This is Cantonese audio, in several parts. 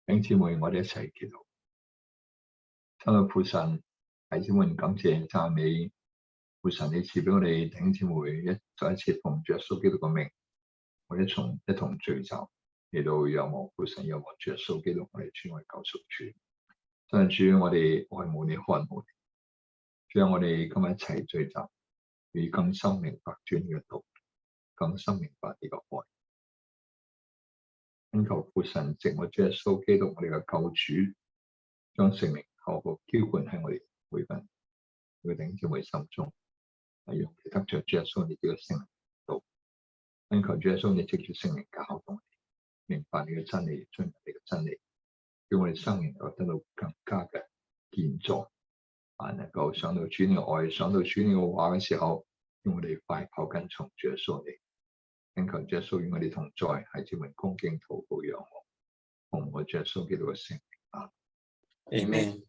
弟兄姊妹，我哋一齊祈禱。親愛父神，弟兄姊妹感謝讚美父神，你賜俾我哋弟兄姊妹再一次奉主耶穌基督嘅名，我哋一同聚集嚟到仰望父神，仰望主耶穌基督，我哋主愛救贖主。真係主，我哋愛慕你，看慕你。主啊，我哋今日一齊聚集，以更深明白主嘅道，更深明白呢個愛。懇求父神藉我主耶穌基督，我哋嘅救主，將聖靈厚厚澆灌喺我哋每弟兄姊妹心中，讓佢得着主耶穌你嘅聖靈道。懇求主耶穌你藉住聖靈教導我哋，明白你嘅真理，進入你嘅真理，叫我哋生命能夠得到更加嘅建造，能夠想到主你嘅愛，想到主你嘅話嘅時候，讓我哋快跑跟從主耶穌你。懇求主耶穌與我哋同在，喺主名恭敬禱告仰望，奉我主耶穌基督嘅聖名啊。Amen。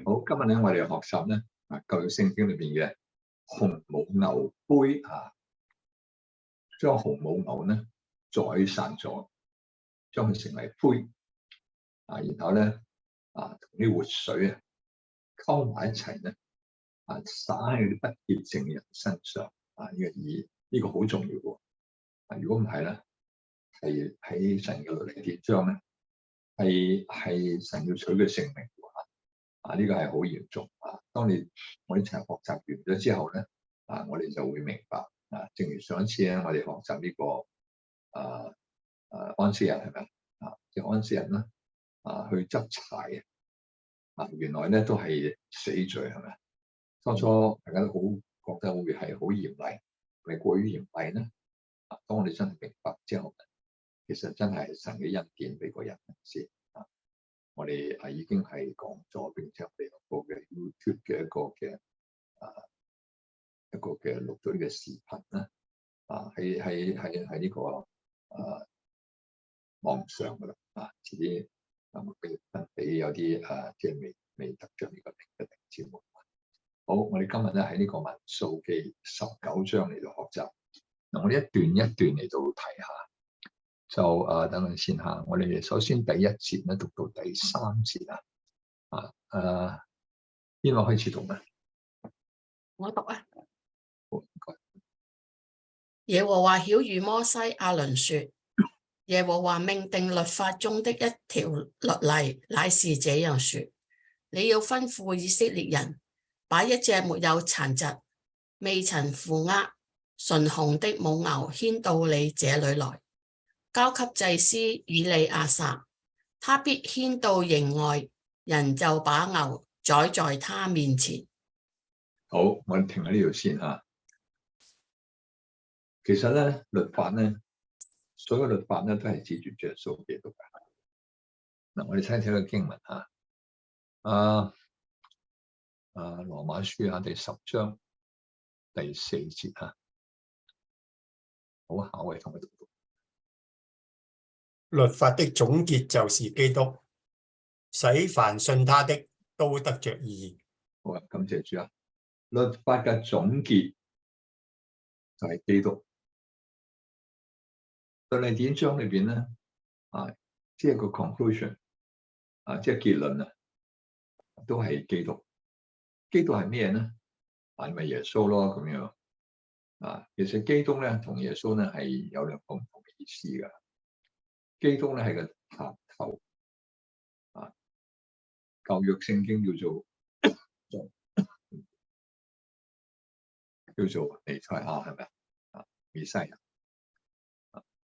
好，今日咧我哋學習咧舊約聖經裏邊嘅紅母牛杯將紅母牛咧宰散咗，將佢成為灰然後咧同啲活水溝埋一齊咧灑喺啲不潔淨嘅人身上呢個好重要嘅。如果唔係咧，係喺神嘅律例典章咧，係神要取佢性命嘅呢個係好嚴重當我一齊學習完咗之後咧我哋就會明白正如上一次咧，我哋學習呢個安息日係咪即係安息日啦去執柴原來咧都係死罪係咪？初初大家都好覺得會係好嚴厲。係過於嚴厲咧，當我哋真係明白之後，其實真係神嘅恩典俾個人先我哋已經係講咗，並且我哋有個嘅 YouTube 嘅一個嘅錄咗呢個視頻啦，喺呢個網上噶啦遲啲分俾有啲即係未得著呢個名嘅節目。好，我哋今日咧喺呢個民數記19章嚟到學習。我哋一段一段嚟到睇下，就等陣先下。我哋首先第一節咧讀到第3節邊個開始讀咧？我讀啊。好，唔該。耶和華曉諭摩西亞倫說：耶和華命定律法中的一條律例，乃是這樣說：你要吩咐以色列人，把一隻沒有殘疾、未曾負軛、純紅的母牛牽到你這裏來，交給祭司以利亞撒，他必牽到營外，人就把牛宰在他面前。好，我哋停喺呢度先其實咧，律法咧，所有律法咧都係指住耶穌基督嘅。我哋睇睇個經文羅馬書第10章第4節好，下位同佢讀。律法的總結就是基督，使凡信他的都得着義。好啊，感謝主律法嘅總結就係基督。律例典章裏邊咧即係個 conclusion 即係結論都係基督。基督係咩咧？咪耶穌咯咁樣其實基督咧同耶穌咧係有兩個唔同嘅意思㗎。基督咧係個塔頭舊約聖經叫做彌賽亞係咪彌賽亞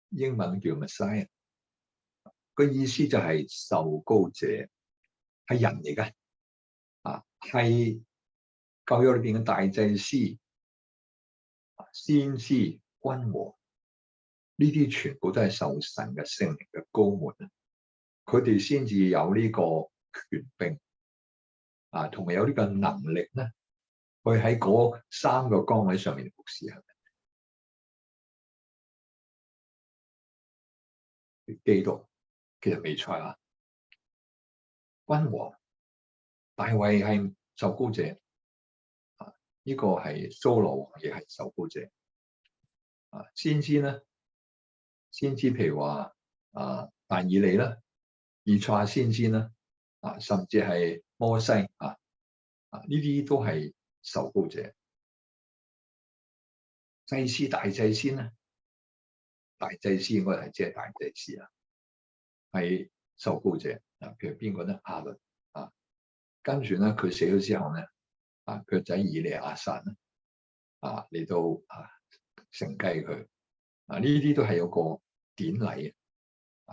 英文叫 Messiah 個意思就係受膏者，係人嚟嘅係舊約裏邊嘅大祭司、先知、君王，呢啲全部都係受神嘅聖靈嘅膏抹佢哋先至有呢個權柄同埋有呢個能力咧，去喺嗰3個崗位上面服侍係咪？基督其實彌賽亞君王，大衛係受膏者呢個係掃羅王亦係受膏者先知咧，先知譬如話但以理啦，以賽亞先知啦，甚至係摩西呢啲都係受膏者。祭司、大祭司咧，大祭司應該係即係大祭司係受膏者譬如邊個咧？亞倫跟住咧佢死咗之後咧佢個仔以利亞撒咧嚟到承繼佢呢啲都係有個典禮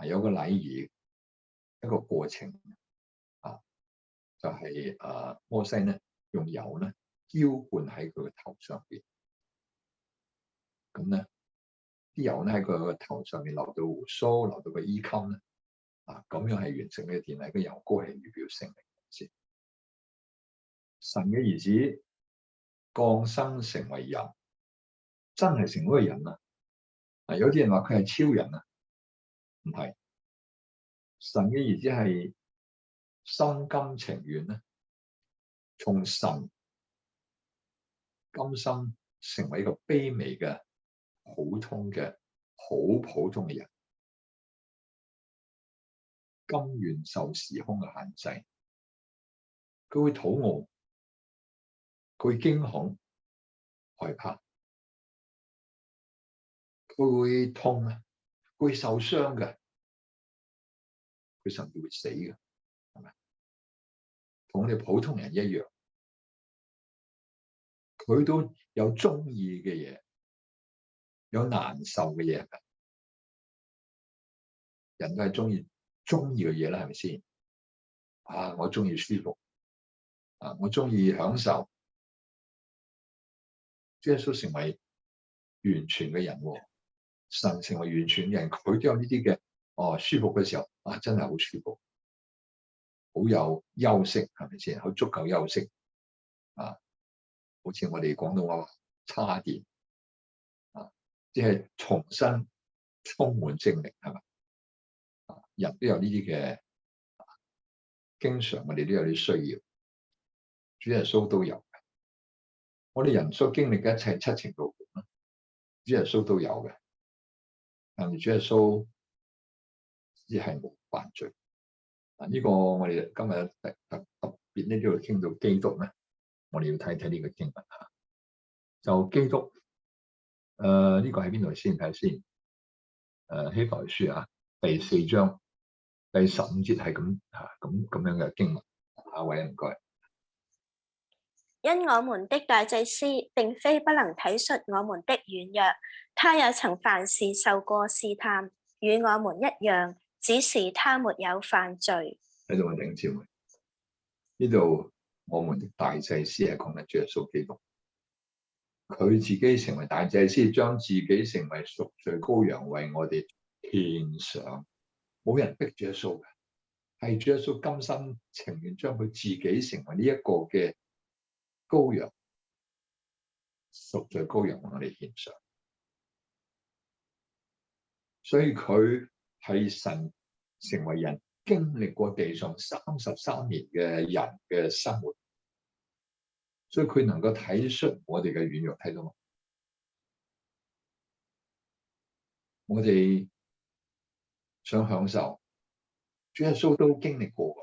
有個禮儀一個過程就係摩西咧用油咧澆灌喺佢個頭上邊，咁咧啲油咧喺佢個頭上面流到鬍鬚，流到個衣襟咧咁樣係完成呢個典禮。個油膏係預表聖靈先。神嘅兒子降生成為人，真係成為一個人有啲人話佢係超人唔係。神嘅兒子係心甘情願咧，從神甘心成為一個卑微嘅普通嘅好普通嘅人，甘願受時空嘅限制。佢會肚餓，佢會驚恐害怕，佢會痛佢會受傷嘅，佢甚至會死嘅，係咪？同我哋普通人一樣，佢都有中意嘅嘢，有難受嘅嘢。人都係中意嘅嘢啦，係咪先？我中意舒服我中意享受。主耶穌成為完全嘅人，神成為完全嘅人，佢都有呢啲嘅舒服嘅時候真係好舒服，好有休息，係咪先？好足夠休息好似我哋廣東話叉電即係重新充滿精力，係咪？人都有呢啲嘅，經常我哋都有啲需要，主耶穌都有。我哋人所經歷嘅一切七情六欲主耶穌都有嘅，但係主耶穌只係冇犯罪。呢個我哋今日特別咧都要傾到基督咧，我哋要睇睇呢個經文就基督呢個喺邊度先睇先？希伯來書第4章第15節係咁樣嘅經文。下位唔該。因我們的大祭司並非不能體恤我們的軟弱，他也曾凡事受過試探，與我們一樣，只是他沒有犯罪。喺度我頂姊妹，呢度我們的大祭司係講緊主耶穌基督，佢自己成為大祭司，將自己成為贖罪羔羊，為我哋獻上。冇人逼主耶穌嘅，係主耶穌甘心情願將佢自己成為呢一個嘅羔羊，贖罪羔羊，我哋獻上。所以佢係神成為人，經歷過地上33年嘅人嘅生活，所以佢能夠體恤我哋嘅軟弱，睇到嗎？我哋想享受，主耶穌都經歷過。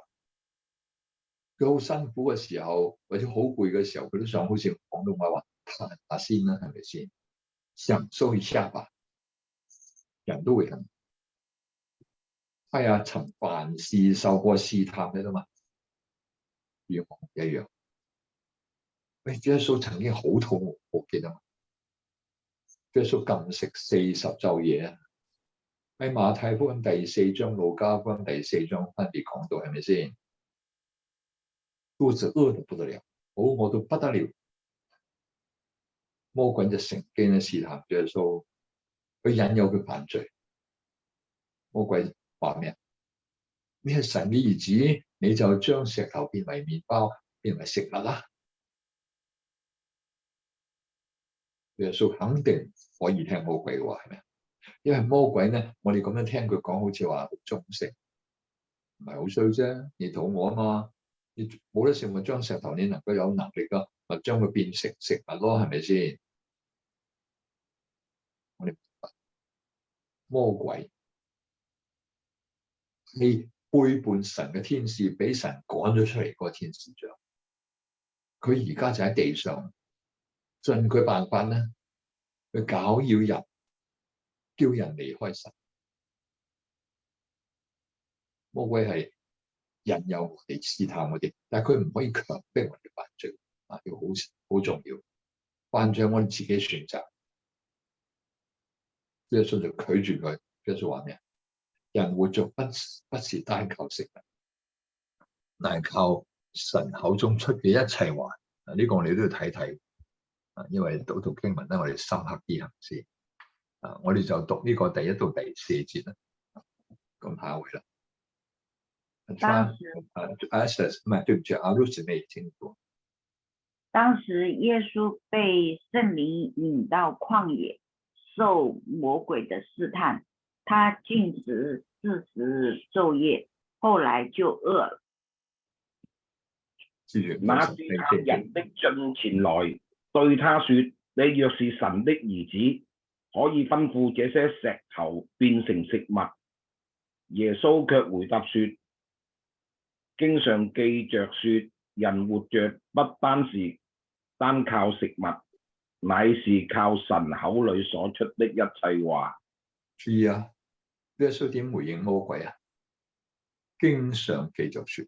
佢好辛苦嘅時候，或者好攰嘅時候，佢都想好似廣東話嘆下先啦，係咪先？享受一下吧，人都會咁。曾凡事受過試探，睇到嘛？與我一樣。主耶穌曾經好肚餓，我記得嘛？主耶穌禁食40晝夜喺馬太福音第4章、路加福音第4章分別講到，係咪先？肚子餓得不得了，好餓到不得了。魔鬼就乘機咧試探主耶穌，佢引誘佢犯罪。魔鬼話咩？你係神嘅兒子，你就將石頭變為麵包，變為食物啦。耶穌肯定可以聽魔鬼嘅話，係咪？因為魔鬼咧，我哋咁樣聽佢講，好似話好忠誠，唔係好衰啫。你肚餓啊嘛，你冇得食咪將石頭，你能夠有能力噶，咪將佢變成食物咯，係咪先？我哋明白魔鬼係背叛神嘅天使，俾神趕咗出嚟嗰個天使長，佢而家就喺地上盡佢辦法咧，去攪擾人，叫人離開神。魔鬼係引誘我哋、試探我哋，但係佢唔可以強迫我哋犯罪啊！要好重要，犯罪我哋自己選擇。耶穌就拒絕佢。耶穌話咩？人活着不是單靠食物，乃係靠神口中出嘅一切話。呢個我哋都要睇睇啊，因為讀經文咧，我哋深刻啲行先啊。我哋就讀呢個第1到第4節啦。咁下一位啦。對不起，阿路姊妹聽過。當時耶穌被聖靈引到曠野，受魔鬼的試探，他禁食40晝夜，後來就餓了。那試探人的進前來，對他說：你若是神的兒子，可以吩咐這些石頭變成食物。耶穌卻回答說：經上記着說，人活着不單靠食物，乃是靠神口裏所出的一切話。注意啊，耶穌點回應魔鬼啊？經上記着說，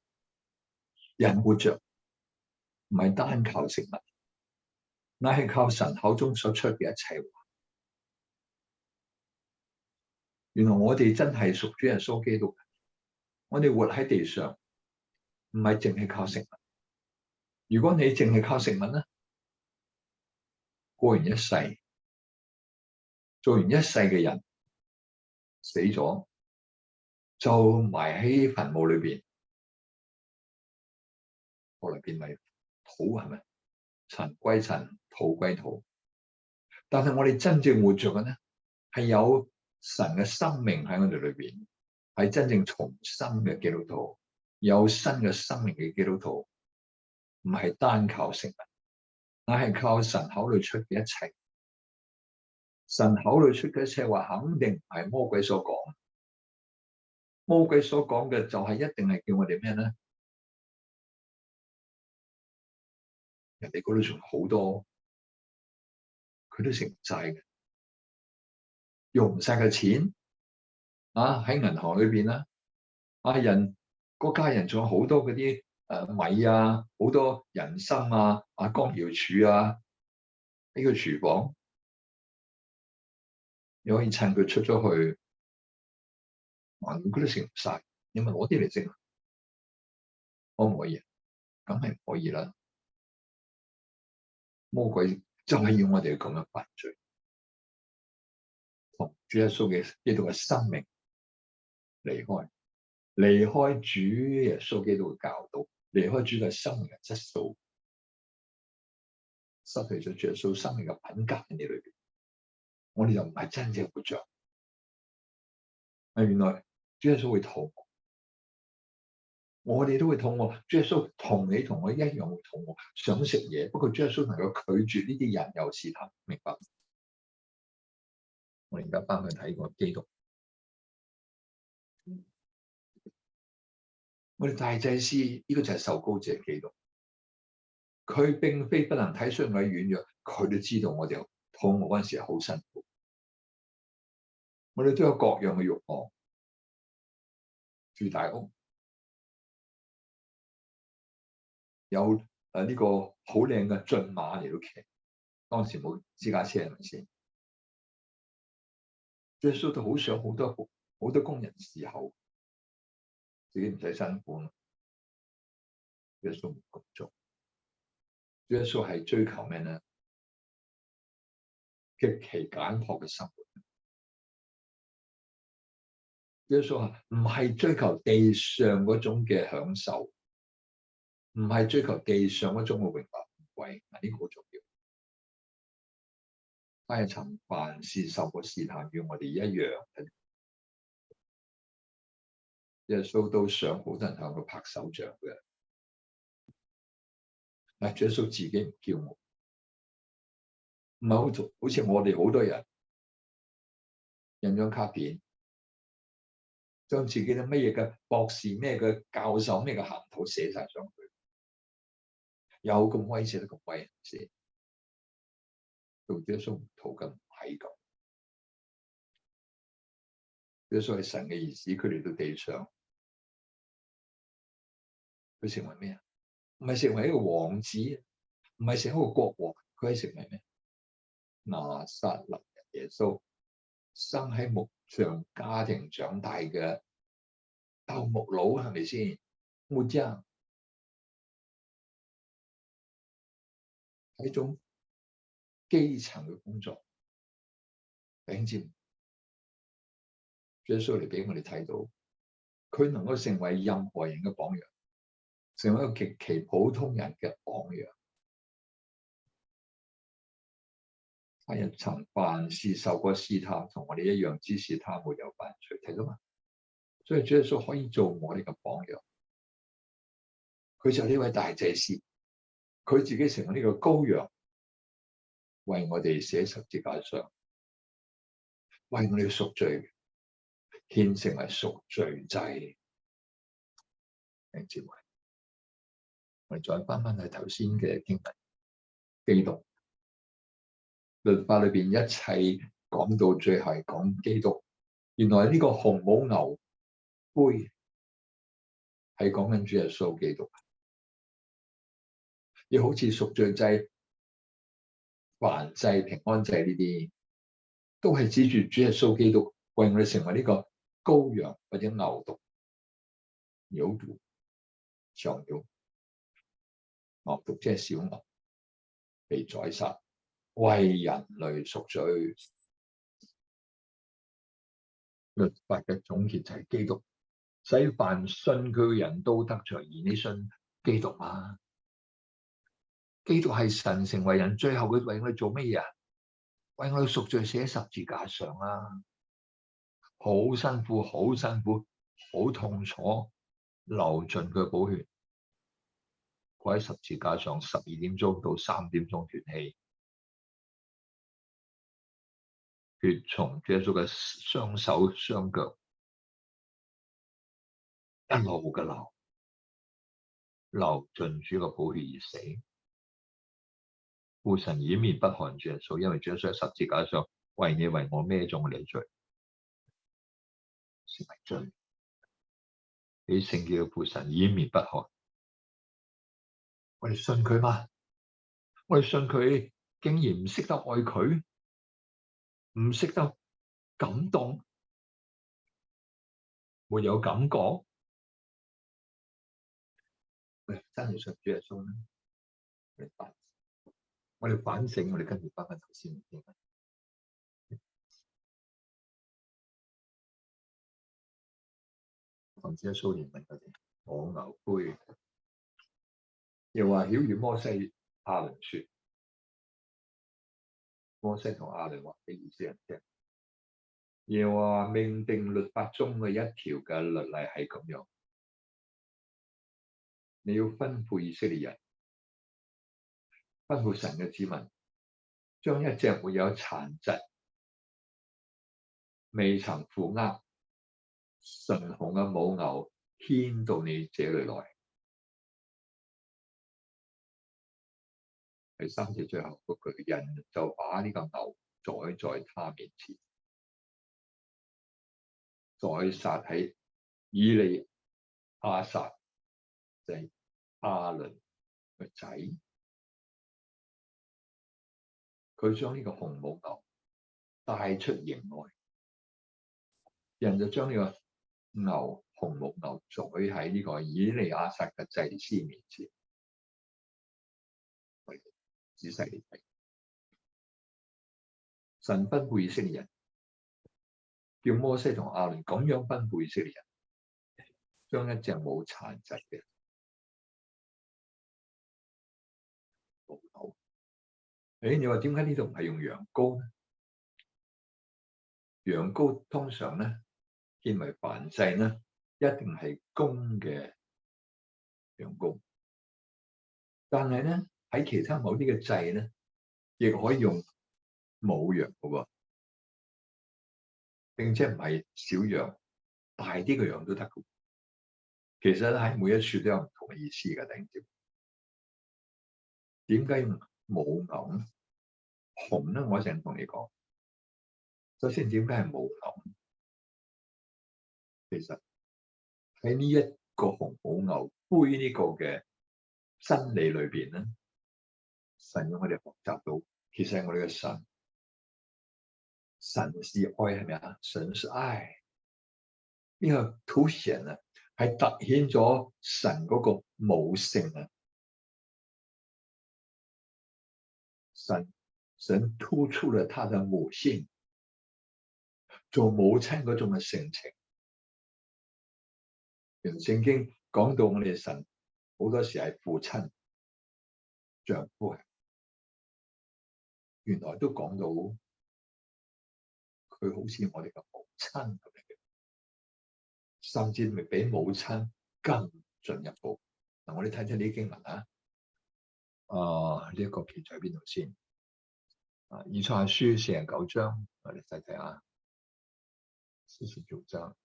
人活着唔係單靠食物，乃係靠神口中所出嘅一切話。原來我哋真係屬主耶穌基督，我哋活喺地上唔係淨係靠食物。如果你淨係靠食物咧，過完一世，做完一世嘅人死咗，就埋喺墳墓裏邊，後來變為土，係咪？塵歸塵，土歸土。但係我哋真正活着嘅咧，係有神嘅生命喺我哋裏邊，係真正重生嘅基督徒，有新嘅生命嘅基督徒，唔係單靠食物，乃係靠神口裏出嘅一切。神口裏出嘅一切話，肯定唔係魔鬼所講。魔鬼所講嘅就係一定係叫我哋咩咧？人哋嗰度仲好多，佢都食唔晒嘅，用唔晒嘅錢啊！喺銀行裏邊啦，嗰家人仲有好多嗰啲米啊，好多人參啊，光瑤柱啊，呢個廚房，你可以趁佢出咗去，佢都食唔晒，你咪攞啲嚟食，可唔可以？梗係唔可以啦！魔鬼就係要我哋咁樣犯罪，同主耶穌嘅基督嘅生命離開主耶穌基督嘅教導，離開主嘅生命嘅質素，失去咗主耶穌生命嘅品格喺你裏邊，我哋就唔係真正活着。原來主耶穌會痛，我哋都會痛。主耶穌同你同我一樣會痛，想食嘢，不過主耶穌能夠拒絕呢啲人有試探，明白？我哋而家翻去睇個基督，我哋大祭司呢個就係受膏者基督，佢並非不能體恤我哋軟弱，佢都知道我哋肚餓嗰陣時好辛苦，我哋都有各樣嘅慾望，住大屋，有呢個好靚嘅駿馬嚟到騎，當時冇私家車係咪先？耶穌都好想好多工人伺候，自己唔使辛苦。耶穌唔咁做，耶穌係追求咩咧？極其簡樸嘅生活。耶穌唔係追求地上嗰種嘅享受，唔係追求地上嗰種嘅榮華富貴，呢個好重要。他係曾凡事受過試探，與我哋一樣。耶穌都想好多人向佢拍手掌嘅，但係耶穌自己唔驕傲，唔係好似我哋好多人印張卡片，將自己嘅乜嘢嘅博士、咩嘅教授、咩嘅銜頭寫晒上去，有咁威寫得咁威寫，到耶穌途嘅唔係咁。耶穌係神嘅兒子，佢嚟到地上，佢成為咩啊？唔係成為一個王子，唔係成為一個國王，佢係成為咩？拿撒勒人耶穌，生喺木匠家庭長大嘅鬥木佬，係咪先？木匠係一種基層嘅工作，弟兄姊妹，耶穌嚟俾我哋睇到，佢能夠成為任何人嘅榜樣，成為一個極其普通人嘅榜樣。他日曾凡事受過試探，同我哋一樣，只是他沒有犯罪，睇到嘛？所以主耶穌可以做我哋嘅榜樣。佢就係呢位大祭司，佢自己成為呢個羔羊，為我哋寫十字架上，為我哋贖罪，獻成為贖罪祭。弟兄姊妹，我哋再翻去頭先嘅經文，基督。律法裏邊一切講到最後係講基督，原來呢個紅母牛杯係講緊主耶穌基督，亦好似贖罪祭、燔祭、平安祭呢啲，都係指住主耶穌基督為我哋成為呢個羔羊或者牛犢、牛犢、長牛、牛犢，即係小牛，被宰殺。為人類贖罪，律法嘅總結就係基督，使凡信佢嘅人都得罪。而你信基督嗎？基督係神成為人，最後佢為我哋做乜嘢啊？為我哋贖罪，寫十字架上啊！好辛苦，好辛苦，好痛楚，流盡佢嘅寶血，佢喺十字架上12點鐘到3點鐘斷氣。血從主耶穌嘅雙手雙腳一路嘅流盡主嘅寶血而死。父神掩面不看主耶穌，因為主耶穌喺十字架上為你為我孭咗我哋罪，成為罪。你聖潔嘅父神掩面不看，我哋信佢嗎？我哋信佢，竟然唔識得愛佢，唔識得感動，沒有感覺。真係信主耶穌咧，我哋反省，我哋跟住翻頭先嘅經文。主耶穌憐憫佢哋，我牛杯，又話曉諭摩西、亞倫說，摩西同亞倫話俾以色列人聽，又話命定律法中嘅一條嘅律例係咁樣，你要吩咐以色列人，吩咐神嘅子民，將一隻沒有殘疾、未曾負軛、純紅嘅母牛牽到你這裏來。第三節最後嗰句，人就把呢個牛宰在他面前，宰殺喺以利亞撒，就係亞倫嘅仔。佢將呢個紅母牛帶出營外，人就將呢個紅母牛宰喺呢個以利亞撒嘅祭司面前。仔細嚟睇，神吩咐以色列人，叫摩西同亞倫咁樣吩咐以色列人，將一隻冇殘疾嘅母牛。你話點解呢度唔係用羊羔呢？羊羔通常咧，見為燔祭呢，一定係公嘅羊羔，但係咧，喺其他某啲嘅祭咧，亦可以用母羊嘅喎，並且唔係小羊、大啲嘅羊都得嘅。其實喺每一處都有唔同嘅意思嘅，弟兄姊妹。點解母牛咧？紅咧，我一陣同你講。首先，點解係母牛？其實喺呢一個紅母牛杯呢個嘅真理裏邊咧，神要我哋學習到，其實係我哋嘅神。神是愛係咪啊？神是愛，呢個凸顯啊，係凸顯咗神嗰個母性啊。神突出了他的母性，做母親嗰種嘅性情。聖經講到我哋神好多時係父親、丈夫，原來都講到佢好似我哋嘅母親咁樣，甚至咪比母親更進一步。嗱，我哋睇睇呢啲經文啊。呢一個記在邊度先？以賽亞書49章，我哋睇睇啊。49章，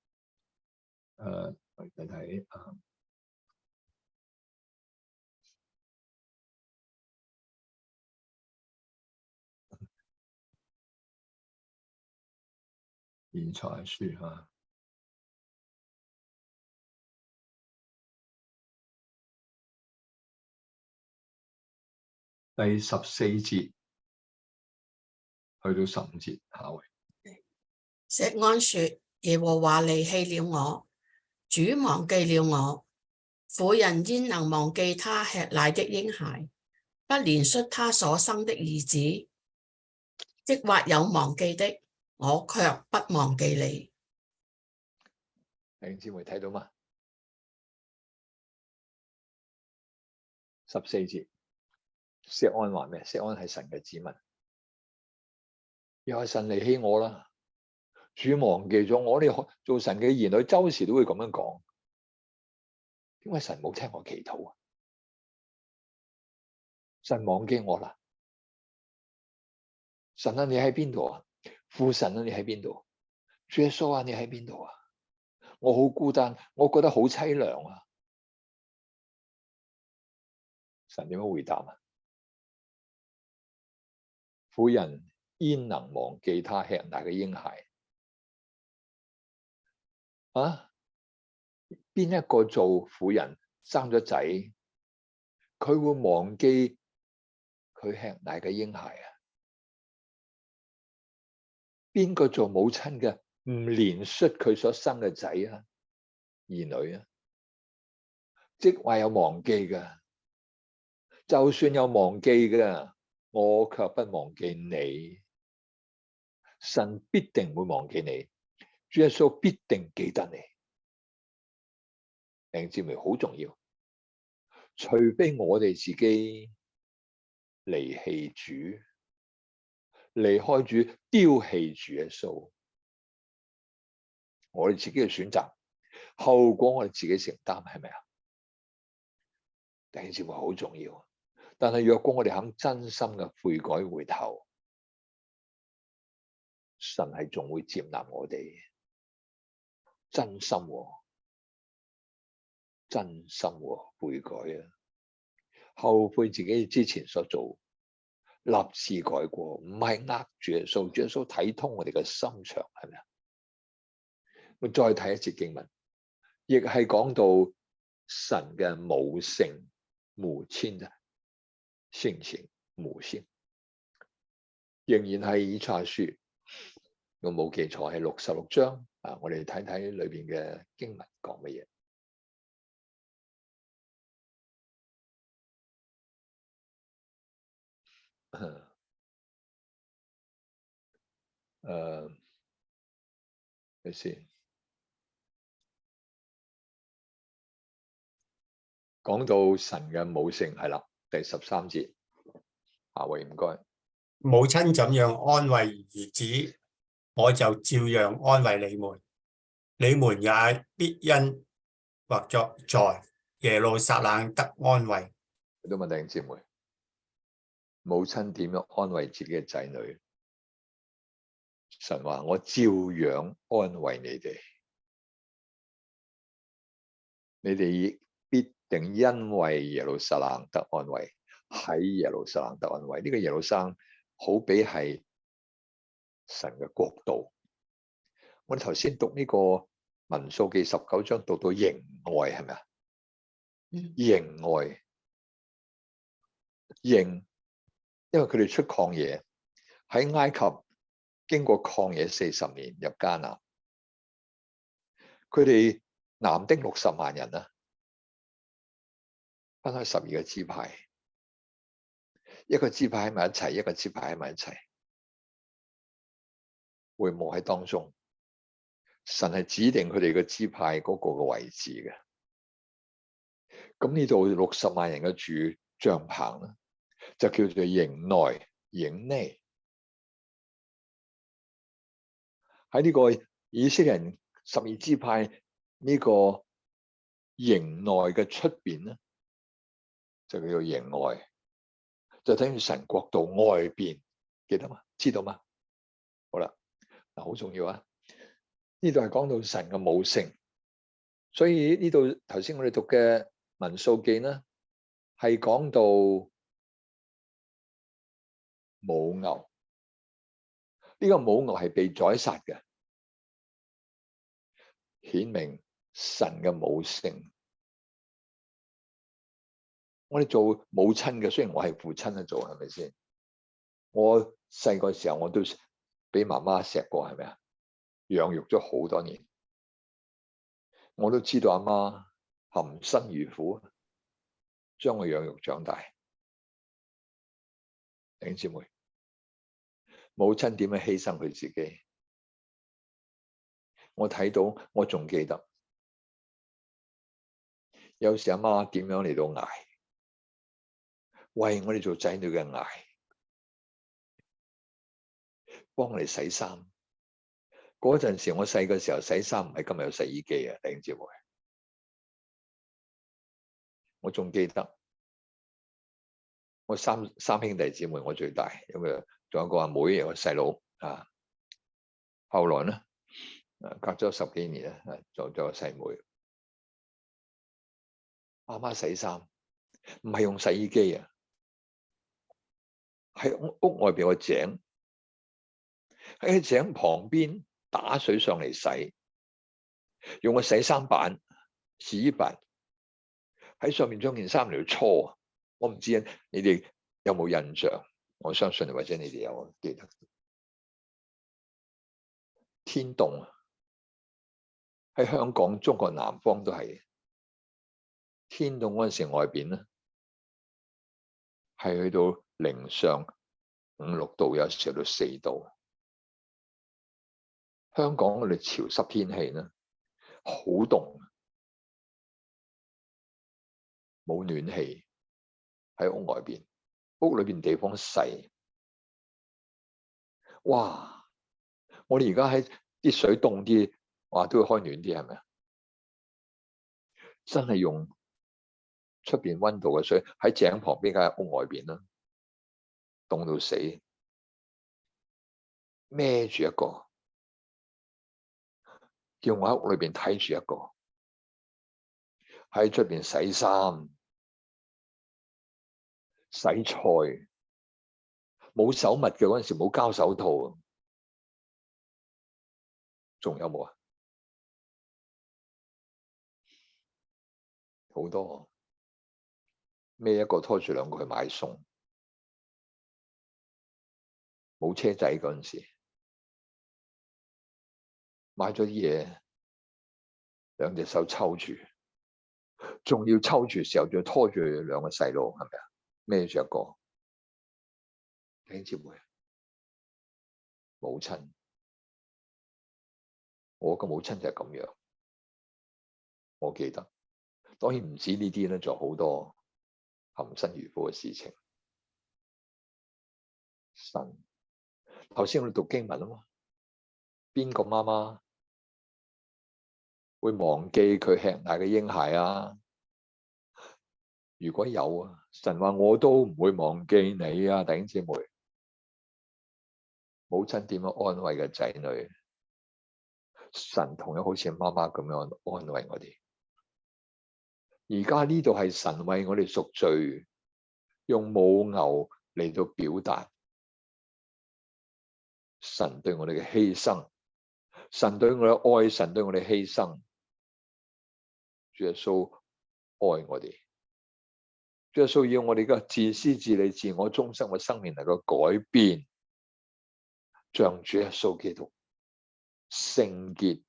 我哋睇睇啊。以賽亞書啊，第14節去到15節，下位。錫安說：耶和華離棄了我，主忘記了我。婦人焉能忘記他吃奶的嬰孩，不憐恤他所生的兒子？即或有忘記的，我卻不忘記你。弟兄姊妹睇到嗎？14節，錫安話咩？錫安係神嘅子民，又係神離棄我啦，主忘記咗我。哋做神嘅兒女，周時都會咁樣講。點解神冇聽我祈禱啊？神忘記我啦！神啊，你喺邊度啊？父神啊，你喺邊度？主耶穌啊，你喺邊度啊？我好孤單，我覺得好淒涼啊！神點樣回答啊？婦人焉能忘記他吃奶嘅嬰孩？啊？邊一個做婦人生咗仔，佢會忘記佢吃奶嘅嬰孩啊？邊個做母親嘅唔憐恤佢所生嘅仔啊、兒女啊？即話有忘記㗎，就算有忘記㗎，我卻不忘記你。神必定會忘記你，主耶穌必定記得你。弟兄姊妹好重要，除非我哋自己離棄主。離開主，丟棄主耶穌，我哋自己嘅選擇，後果我哋自己承擔，係咪啊？弟兄姊妹好重要，但係若果我哋肯真心嘅悔改回頭，神係仲會接納我哋，真心悔改啊，後悔自己之前所做。立志改過，唔係呃主耶穌，主耶穌睇通我哋嘅心腸，係咪啊？我再睇一節經文，亦係講到神嘅母性、母親啊，性情、母性，仍然係以賽亞書，我冇記錯係66章啊！我哋睇睇裏邊嘅經文講乜嘢。睇先，講到神嘅母性係啦，第13節，下位唔該。母親怎樣安慰兒子，我就照樣安慰你們，你們也必因或作在耶路撒冷得安慰。都問弟兄姊妹，母親點樣安慰自己嘅仔女？神話我照樣安慰你哋。你哋必定因為耶路撒冷得安慰，喺耶路撒冷得安慰。呢個耶路撒冷好比係神嘅國度。我哋頭先讀呢個民數記19章讀到營外，係咪啊？營外營，因為佢哋出曠野，喺埃及經過曠野40年入迦南，佢哋男丁60萬人啊，分開12個支派，一個支派喺埋一齊，一個支派喺埋一齊，會幕喺當中。神係指定佢哋嘅支派嗰個嘅位置嘅。咁呢度60萬人嘅住帳篷咧，就叫做營內營內。喺呢個以色列人12支派呢個營內嘅出邊咧，就叫做營外，就等於神國度外邊，記得嗎？知道嗎？好啦，嗱，好重要啊！呢度係講到神嘅母性，所以呢度頭先我哋讀嘅民數記呢，係講到母牛。呢個母牛係被宰殺嘅，顯明神嘅母性。我哋做母親嘅，雖然我係父親做，係咪先？我細個時候我都俾媽媽錫過，係咪啊？養育咗好多年，我都知道阿媽含辛茹苦將我養育長大。弟兄姊妹，母親點樣犧牲佢自己？我睇到，我仲記得，有時阿媽點樣嚟到捱，為我哋做仔女嘅捱，幫我哋洗衫。嗰陣時，我細個時候洗衫唔係今日有洗衣機啊，弟兄姊妹。我仲記得，我三兄弟姊妹，我最大，因為仲有個阿妹，有個細佬啊。後來呢，隔咗10幾年啊，做咗個細妹。阿媽洗衫唔係用洗衣機啊，喺屋外邊個井，喺井旁邊打水上嚟洗，用個洗衫板、洗衣板喺上面將件衫嚟搓。我唔知你哋有冇印象？我相信或者你哋有記得。天凍啊！喺香港、中國南方都係天凍嗰陣時，外邊咧係去到零上5、6度，有時到4度。香港我哋潮濕天氣咧，好凍，冇暖氣喺屋外邊，屋裏邊地方細。哇！我哋而家喺啲水凍啲，哇都要開暖啲，係咪啊？真係用出邊溫度嘅水喺井旁邊，梗係屋外邊啦，凍到死，孭住一個，叫我喺屋裏邊睇住一個，喺出邊洗衫、洗菜，冇手襪嘅嗰陣時，冇膠手套，仲有冇啊？好多，孭一個拖住2個去買餸，冇車仔嗰陣時，買咗啲嘢，2隻手抽住，仲要抽住時候，仲要拖住2個細路，係咪啊？孭住一個，弟兄姊妹，母親，我個母親就係咁樣，我記得。當然唔止呢啲咧，仲有好多含辛茹苦嘅事情。神，頭先我哋讀經文啊嘛，邊個媽媽會忘記佢吃奶嘅嬰孩啊？如果有啊，神話我都唔會忘記你啊，弟兄姊妹。母親點樣安慰嘅仔女？神同樣好似媽媽咁樣安慰我哋。而家呢度係神為我哋贖罪，用母牛嚟到表達神對我哋嘅犧牲，神對我哋愛，神對我哋犧牲。主耶穌愛我哋，主耶穌要我哋嘅自私自利、自我中心嘅生命能夠改變，像主耶穌基督聖潔、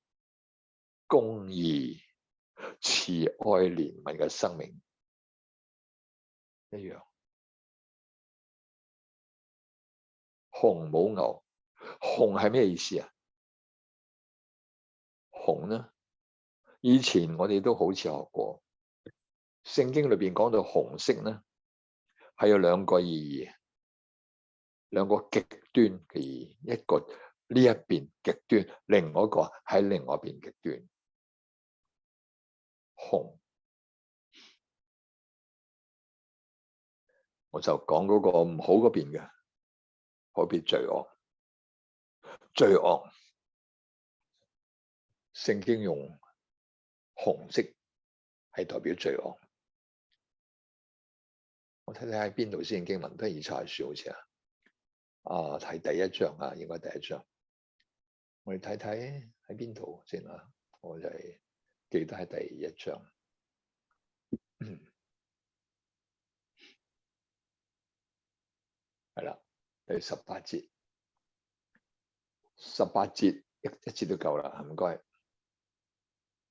公義、慈愛、憐憫嘅生命一樣。紅母牛，紅係咩意思啊？紅呢？以前我哋都好似學過，聖經裏邊講到紅色呢，係有兩個意義，兩個極端嘅意義，一個呢一邊極端，另外一個喺另外一邊極端。紅，我就講嗰個唔好嗰邊嘅，嗰邊罪惡，罪惡，聖經用紅色係代表罪惡。我睇睇喺邊度先，經文都係以賽亞書好似啊，睇第一章啊，應該第一章。我哋睇睇喺邊度先啊，我就係記得喺第一章。係啦，第18節，18節一節都夠啦，唔該。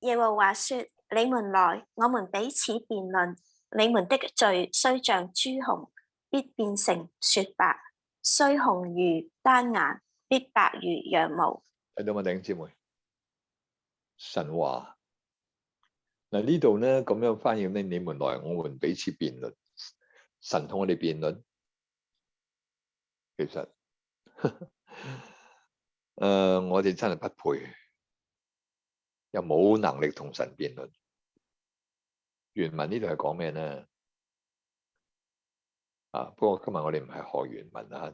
耶和華說：你們來，我們彼此辯論。你們的罪雖像朱紅，必變成雪白；雖紅如丹顏，必白如羊毛。睇到嗎，弟兄姊妹？神話嗱呢度咧咁樣翻譯咧，你們來，我們彼此辯論。神同我哋辯論，其實我哋真係不配，又冇能力同神辯論。原文呢度係講咩咧？不過今日我哋唔係學原文啊，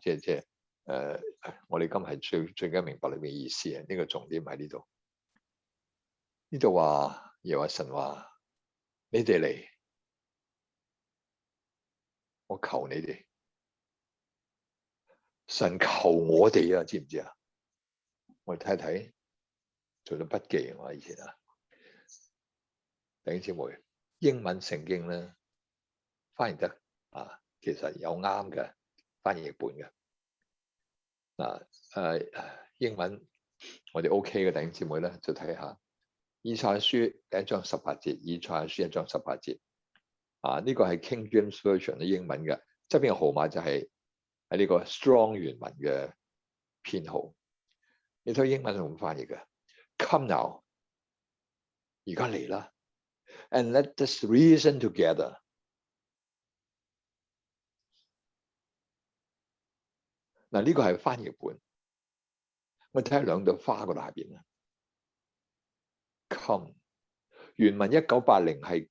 我哋今日係最緊明白裏面嘅意思啊。呢個重點喺呢度。呢度話又話神話，你哋嚟，我求你哋。神求我哋啊，知唔知啊？我哋睇睇，做咗筆記我以前啊，弟兄姊妹。英文聖經咧翻譯得其實有啱嘅翻譯本嘅英文我哋 OK 嘅弟兄姊妹咧就睇下以賽亞書第一章18節，以賽亞書1章18節呢個係 King James Version 嘅英文嘅，側邊嘅號碼就係喺呢個 Strong 原文嘅編號。你睇英文係咁翻譯嘅 ，Come now， 而家嚟啦。And let us reason together。呢個係翻譯本。我睇下兩朵花嗰度下邊啊。Come， 原文1980係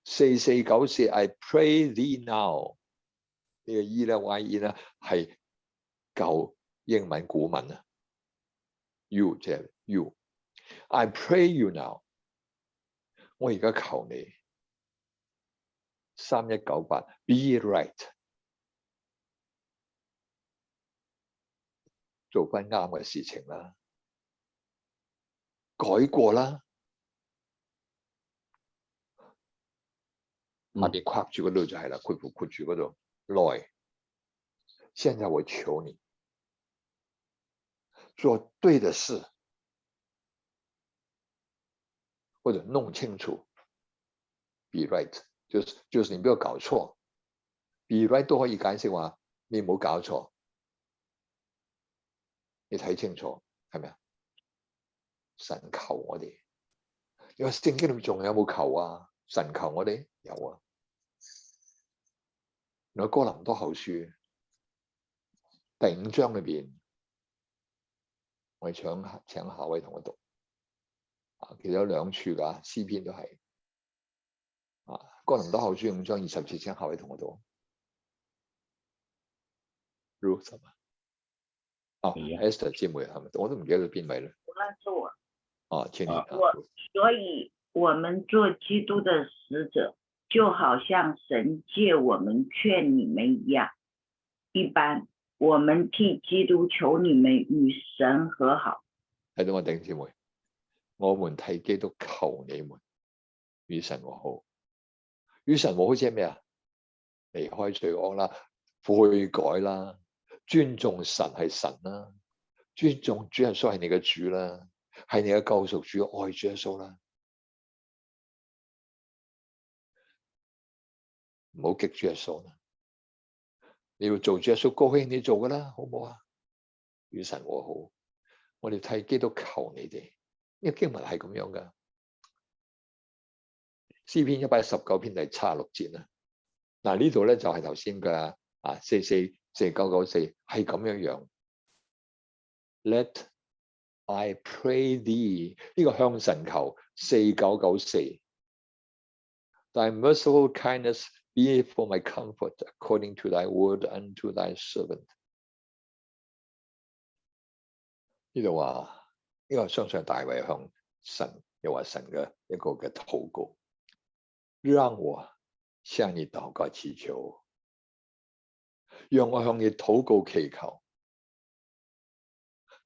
Come。4494 I pray thee now。呢個 E 咧 YE 咧係舊英文古文啊。You 即係 You。I pray you now。我而家求你3198 Be right， 做翻啱嘅事情啦，改過啦，下邊括住嗰度就係啦，括住嗰度來，現在我求你做對的事。或者弄清楚 ，be right， 就是你不要搞錯 ，be right 都可以解釋話你唔好搞錯，你睇清楚係咪啊？神求我哋，你話聖經裏面仲有冇求啊？神求我哋有啊。原來哥林多後書第5章裏邊，我哋請下位同我讀。其實有兩處㗎，詩篇都係哥林多後書5章20節，請下位同我讀。Ruth Esther 姊妹係咪？我都唔記得咗邊位啦。我那是我。請你。所以我們做基督的使者，就好像神借我們勸你們一樣。一般我們替基督求你們與神和好。睇到我弟兄姊妹，我們替基督求你們與神和好。與神和好即係咩啊？離開罪惡啦，悔改啦，尊重神係神啦，尊重主耶穌係你嘅主啦，係你嘅救贖主，愛主耶穌啦。唔好激主耶穌啦，你要做主耶穌高興你做噶啦，好唔好啊？與神和好，我哋替基督求你哋，呢個經文係咁樣噶。詩篇119篇第76節啦。嗱呢度咧就係頭先嘅444994係咁樣樣。Let I pray thee 呢個向神求4994。Thy merciful kindness be for my comfort, according to thy word unto thy servant。呢度話呢個相信大衛向神又話神嘅一個嘅禱告，讓我向你禱告祈求，讓我向你禱告祈求，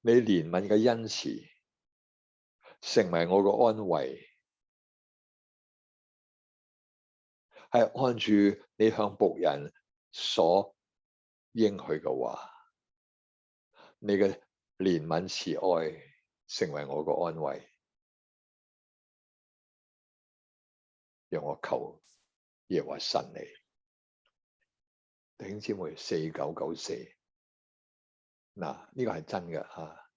你憐憫嘅恩慈成為我嘅安慰，係按住你向僕人所應許嘅話，你嘅憐憫慈愛成為我嘅安慰，讓我求耶和華神你。弟兄姊妹4994，嗱呢個係真嘅吓，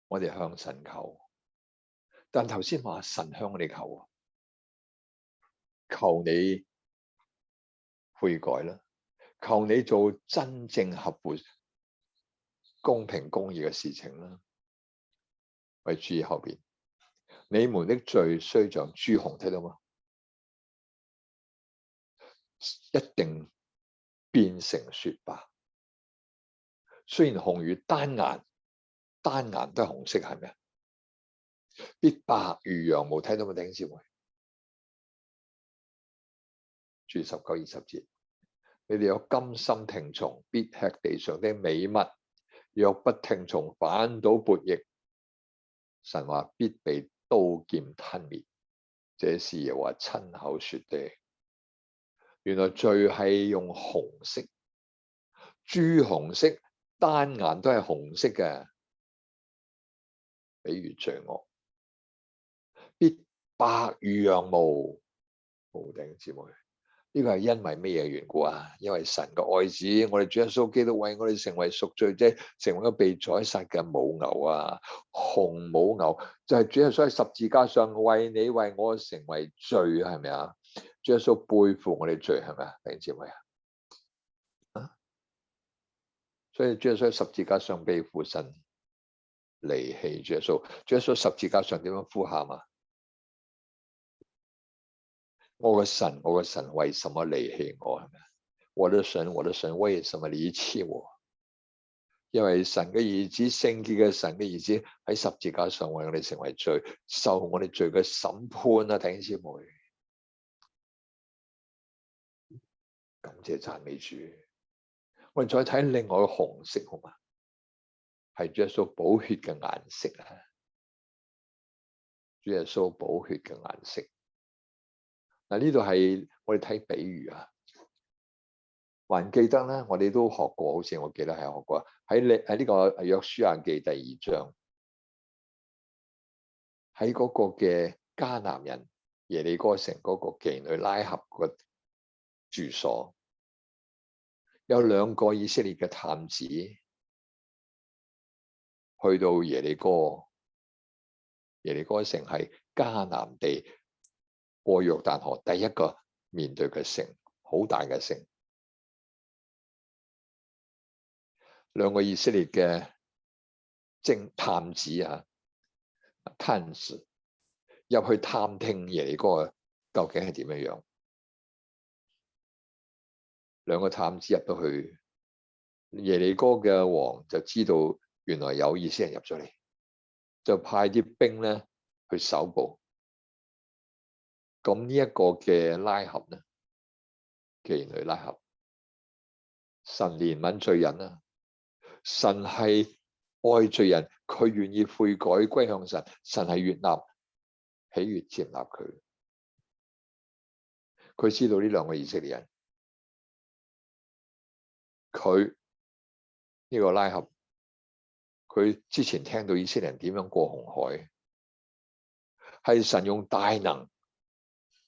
我哋向神求，但頭先話神向我哋求，求你悔改啦，求你做真正合乎公平公義嘅事情啦。為注意後邊，你們的罪雖像朱紅，睇到嗎？一定變成雪白。雖然紅如丹顏，丹顏都係紅色，係咪啊？必白如羊毛，睇到冇？弟兄姊妹，注意19、20節，你哋有甘心聽從，必吃地上的美物；若不聽從，反倒悖逆。神話必被刀劍吞滅，這是耶和華親口說的。原來罪係用紅色，朱紅色、丹顏都係紅色嘅，比如罪惡，必白如羊毛。好，弟兄姊妹，呢個係因為咩嘢緣故啊？因為神嘅愛子，我哋主耶穌基督為我哋成為贖罪者，成為咗被宰殺嘅母牛啊！紅母牛就係主耶穌喺十字架上為你為我成為罪，係咪啊？主耶穌背負我哋罪，係咪啊？弟兄姊妹啊，所以主耶穌喺十字架上被父神離棄。主耶穌十字架上點樣呼喊啊？我嘅神，我嘅神，為什麼離棄我？係咪啊？我的神，我的神，為什麼離棄我？因為神嘅兒子，聖潔嘅神嘅兒子喺十字架上為我哋成為罪，受我哋罪嘅審判啊！弟兄姊妹，感謝讚美主。我哋再睇另外一個紅色，好嘛？係主耶穌寶血嘅顏色啊！主耶穌寶血嘅顏色。嗱，呢度係我哋睇比喻啊，還記得咧？我哋都學過，好似我記得係學過喺呢個約書亞記第2章，喺嗰個嘅迦南人耶利哥城嗰個妓女拉合個住所，有2個以色列嘅探子去到耶利哥。耶利哥城係迦南地過約旦河第一個面對嘅城，好大嘅城。2個以色列嘅探子啊，探子入去探聽耶利哥究竟係點樣樣。2個探子入到去，耶利哥嘅王就知道原來有以色列人入咗嚟，就派啲兵咧去搜捕。咁呢一個嘅拉合呢，妓女拉合，神憐憫罪人啊，神係愛罪人，佢願意悔改歸向神，神係悅納、喜悅接納佢。佢知道呢兩個以色列人，佢呢個拉合，佢之前聽到以色列人點樣過紅海，係神用大能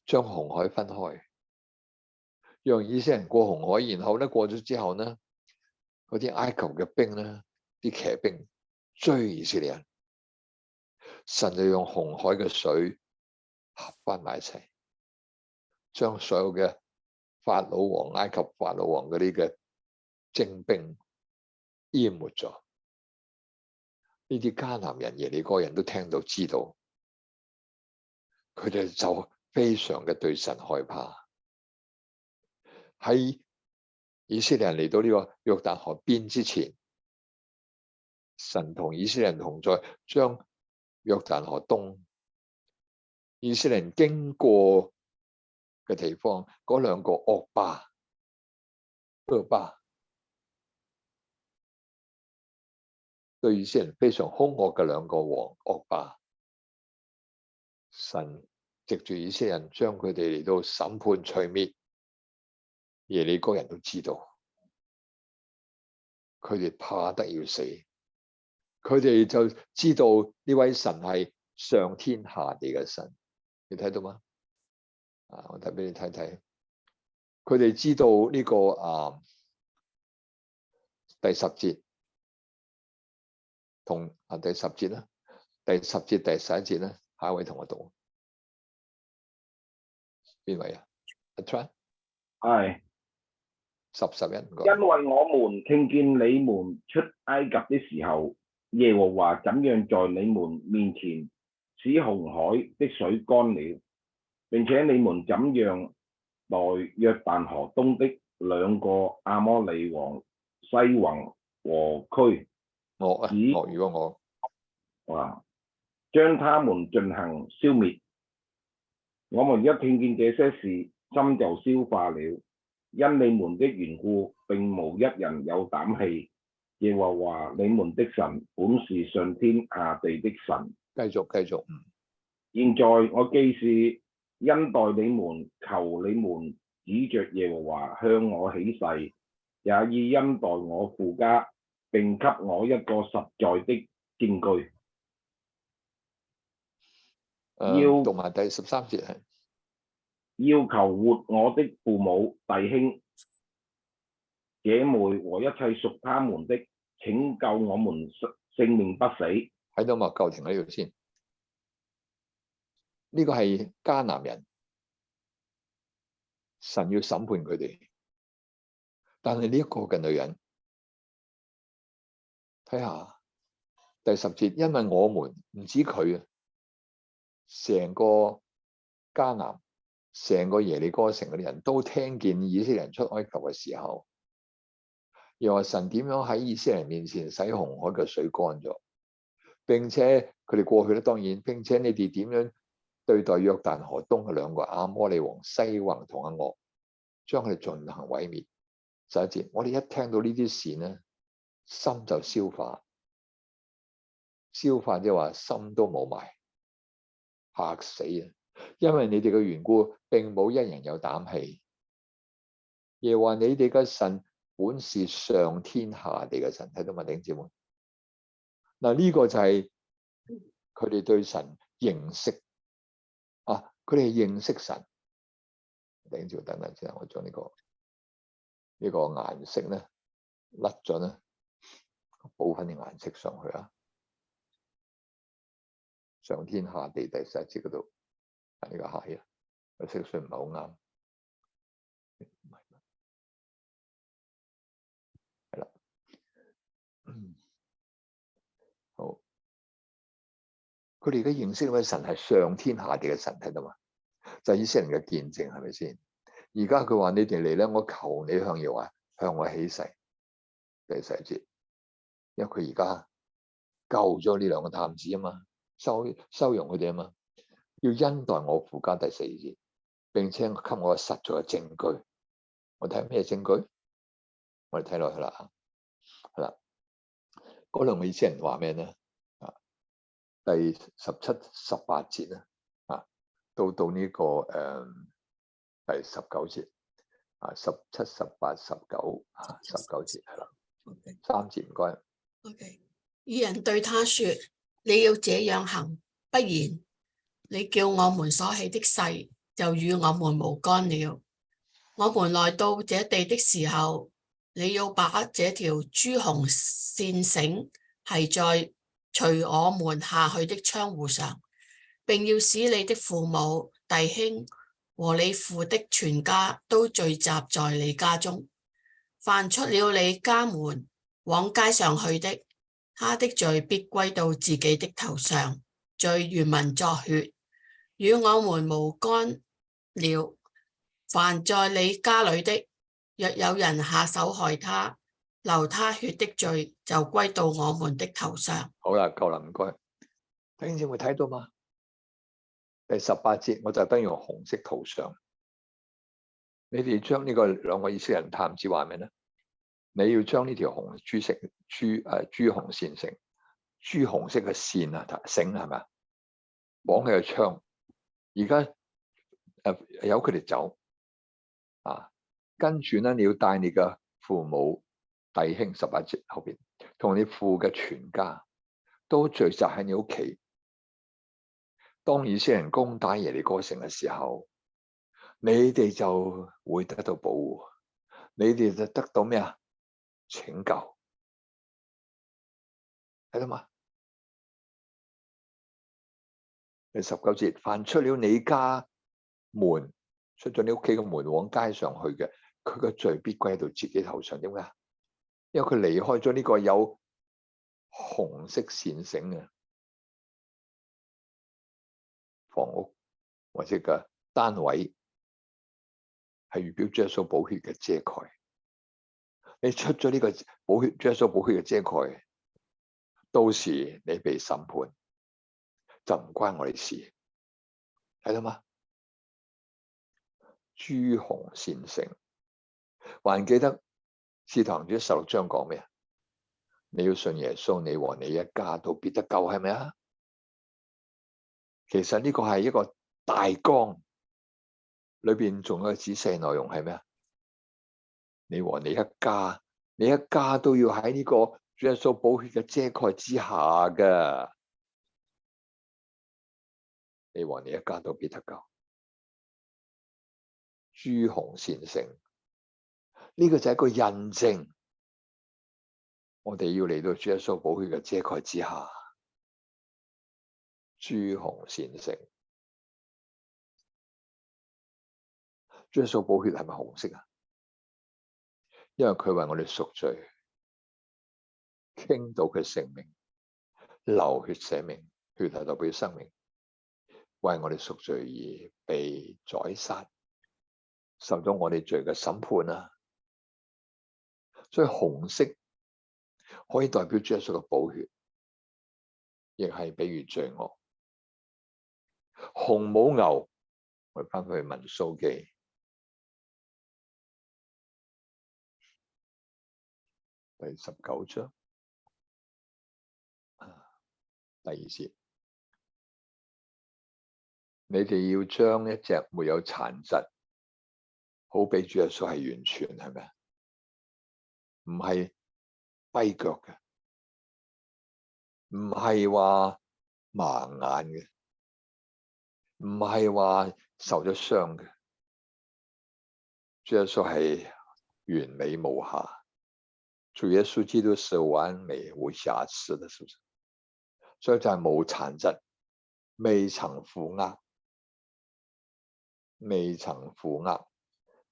將紅海分開，讓以色列人過紅海，然後咧過咗之後咧，嗰啲埃及嘅兵咧，啲騎兵追以色列人，神就用紅海嘅水合翻埋一齊，將所有嘅法老王、埃及法老王嗰啲嘅精兵淹沒咗。呢啲迦南人、耶利哥人都聽到知道，佢哋就非常嘅對神害怕。喺以色列人嚟到呢個約旦河邊之前，神同以色列人同在，將約旦河東以色列人經過嘅地方，嗰兩個惡霸、惡霸對以色列人非常兇惡嘅兩個惡霸，神藉住以色列人將佢哋嚟到審判除滅。耶利哥人都知道，佢哋怕得要死，佢哋就知道呢位神係上天下地嘅神，你睇到嗎？我睇俾你睇睇，佢哋知道呢個第十節同第十節啦，第十節第11節咧，下一位同我讀，邊位啊？阿 Tran 係。11，因為我們聽見你們出埃及的時候，耶和華怎樣在你們面前使紅海的水乾了，並且你們怎樣待約旦河東的兩個亞摩利王西宏和區，將他們進行消滅。我們一聽見這些事，心就消化了。因你們的緣故，並無一人有膽氣。耶和華你們的神本是上天下地的神。繼續。現在我既是恩待你們，求你們指着耶和華向我起誓，也以恩待我父家，並給我一個實在的證據。要讀埋第13節係。要求活我的父母、弟兄、姐妹和一切屬他們的，拯救我們性命不死。喺度嘛，夠停喺度先。呢個係迦南人，神要審判佢哋。但係呢一個嘅女人，睇下第10節，因為我們唔止佢啊，成個迦南。成個耶利哥城嗰啲人都聽見以色列人出埃及嘅時候，又話神點樣喺以色列人面前使紅海嘅水乾咗，並且佢哋過去咧，當然，並且你哋點樣對待約旦河東嘅兩個亞摩利王西宏同阿噩，將佢哋進行毀滅。11節，我哋一聽到呢啲事呢，心就消化即係話心都冇埋，嚇死啊！因為你哋嘅緣故，並冇一人有膽氣。耶和華你哋嘅神本是上天下地嘅神，睇到嘛，弟兄姊妹？嗱，呢個就係佢哋對神認識啊！佢哋認識神。弟兄姊妹，等等先，我將呢個顏色咧甩咗咧，補翻啲顏色上去啊！上天下地第11節嗰度。呢個係啊，個色水唔係好啱，係啦，好。佢哋而家認識嘅神係上天下地嘅神，睇到嘛？就係以色列人嘅見證，係咪先？而家佢話你哋嚟咧，我求你向耶和華向我起誓，第11節，因為佢而家救咗呢兩個探子啊嘛。收容佢哋啊嘛，要恩待我父家。第4節，並且給我實在嘅證據。我睇咩證據？我哋睇落去啦，係啦，嗰兩個以色列人話咩咧？第17、18節咧，到呢個第19節17、18、19 19節係啦，3節唔該。OK， 義人對他說：你要這樣行，不然你叫我們所起的誓就與我們無干了。我們來到這地的時候，你要把這條朱紅線繩繫在隨我們下去的窗戶上，並要使你的父母、弟兄和你父的全家都聚集在你家中。凡出了你家門往街上去的，他的罪必歸到自己的頭上，罪原文作血，與我們無干了。凡在你家裏的，若有人下手害他，流他血的罪就歸到我們的頭上。好啦，夠啦，唔該。弟兄姊妹睇到嘛？第18節我就等用紅色塗上。你哋將呢個兩個以色列人探子話咩咧？你要將呢條紅朱紅線繩，朱紅色嘅線繩係咪啊？綁喺個窗。而家由佢哋走跟住咧，你要帶你嘅父母、弟兄，18節後邊，同你父嘅全家都聚集喺你屋企。當以色列人攻打耶利哥城嘅時候，你哋就會得到保護，你哋就得到咩啊？拯救，睇到嘛？第19節，凡出了你家門，出咗你屋企嘅門往街上去嘅，佢嘅罪必歸到自己頭上。點解？因為佢離開咗呢個有紅色線繩嘅房屋或者嘅單位，係預表耶穌寶血嘅遮蓋。你出咗呢個寶血，耶穌寶血嘅遮蓋，到時你被審判就唔關我哋事，睇到嗎？朱紅線繩，還記得使徒行傳16章講咩啊？你要信耶穌，你和你一家都必得救，係咪啊？其實呢個係一個大綱，裏邊仲有個仔細內容係咩啊？你和你一家都要喺呢個主耶穌寶血嘅遮蓋之下嘅，你和你一家都必得救。朱紅線繩，呢個就係一個印證，我哋要嚟到主耶穌寶血嘅遮蓋之下。朱紅線繩，主耶穌寶血係咪紅色啊？因為佢為我哋贖罪，傾倒佢性命，流血捨命，血係代表生命，為我哋贖罪而被宰殺，受咗我哋罪嘅審判啊！所以紅色可以代表主耶穌嘅寶血，亦係比喻罪惡。紅母牛，我哋翻去民數記第19章第2節，你哋要將一隻沒有殘疾，好比主耶穌係完全，係咪啊？唔係跛腳嘅，唔係話盲眼嘅，唔係話受咗傷嘅，主耶穌係完美無瑕。主耶穌基督是完美無瑕疵的，是不是？所以就係冇殘疾，未曾負軛，未曾負軛，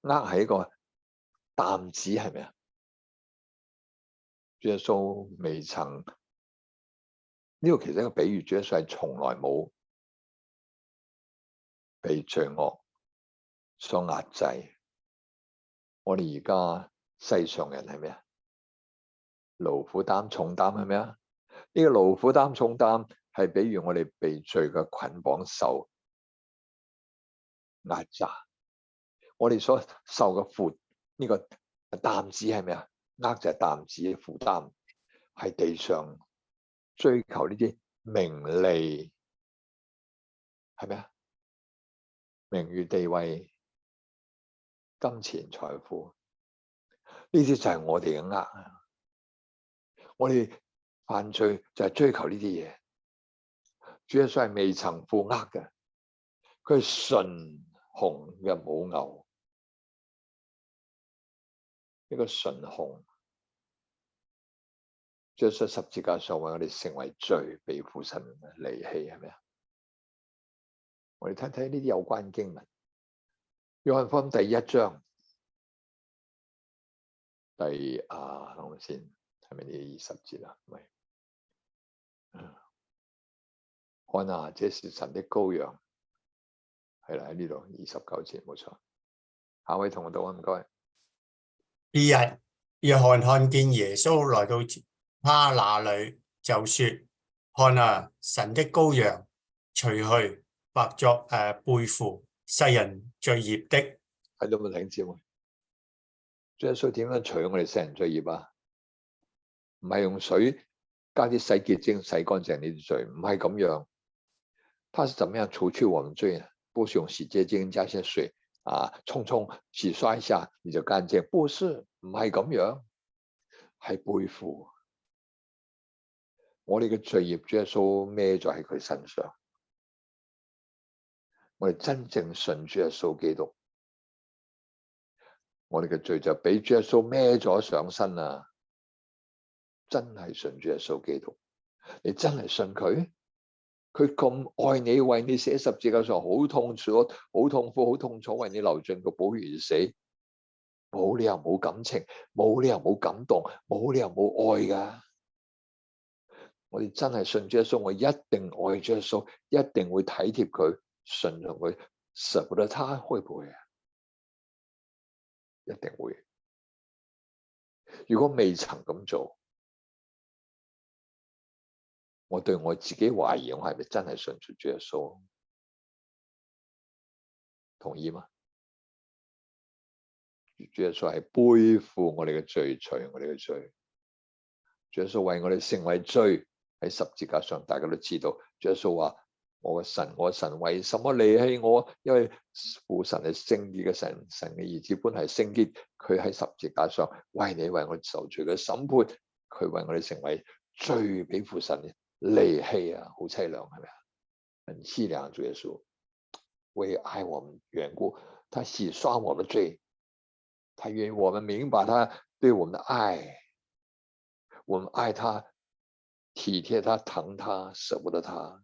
軛係一個擔子，係咪啊？主耶穌未曾，呢個其實一個比喻，主耶穌係從來冇被罪惡所壓制。我哋而家世上人係咩啊？勞苦擔重擔係咪啊？呢個勞苦擔重擔，係比喻我哋被罪嘅捆綁受壓榨，我哋所受嘅負呢個擔子係咩啊？軛就係擔子嘅負擔，係地上追求呢啲名利，係咪啊？名譽地位、金錢財富，呢啲就係我哋嘅軛啊！我哋犯罪就係追求呢啲嘢。主耶穌係未曾負軛嘅，佢係純紅嘅母牛，一個純紅。主耶穌十字架上為我哋成為罪，被父神離棄，係咪啊？我哋睇睇呢啲有關經文，約翰福音第1章第諗下先，係咪呢20節啊？唔係。看啊，這是神的羔羊，係啦，喺呢度29節冇錯。下位同我讀啊，唔該。第二日，約翰看見耶穌來到他那裏，就說：看啊，神的羔羊，除去或作背負世人罪孽的。睇到冇弟兄姊妹？主耶穌點樣除我哋世人罪孽啊？唔係用水加啲洗潔精洗乾淨呢啲罪，唔係咁樣。他是怎麼樣除去我們罪呢？不是用洗潔精加些水沖洗刷一下你就乾淨，不是，唔係咁樣，係背負我哋嘅罪孽，主耶穌孭咗喺佢身上。我哋真正信主耶穌基督，我哋嘅罪就俾主耶穌孭咗上身啊！真係信主耶穌基督，你真係信佢？佢咁愛你，為你寫十字架上好痛楚、好痛苦、好痛楚，為你流盡個寶血而死，冇理由冇感情，冇理由冇感動，冇理由冇愛噶。我哋真係信主耶穌，我一定愛主耶穌，一定會體貼佢、順從佢，捨不得他，會唔會啊？一定會。如果未曾咁做，我對我自己懷疑，我係咪真係信主耶穌？同意嗎？主耶穌係背負我哋嘅罪，除我哋嘅罪。主耶穌為我哋成為罪喺十字架上，大家都知道。主耶穌話：我嘅神，我嘅神，為什麼離棄我？因為父神係聖潔嘅神，神嘅兒子本係聖潔，佢喺十字架上為你為我受罪嘅審判，佢為我哋成為罪，俾父神離棄啊，好凄涼，係咪啊？很凄涼，主耶穌為愛我們緣故，他洗刷我們罪，他願我們明白他對我們的愛，我們愛他，體貼他，疼他，捨不得他，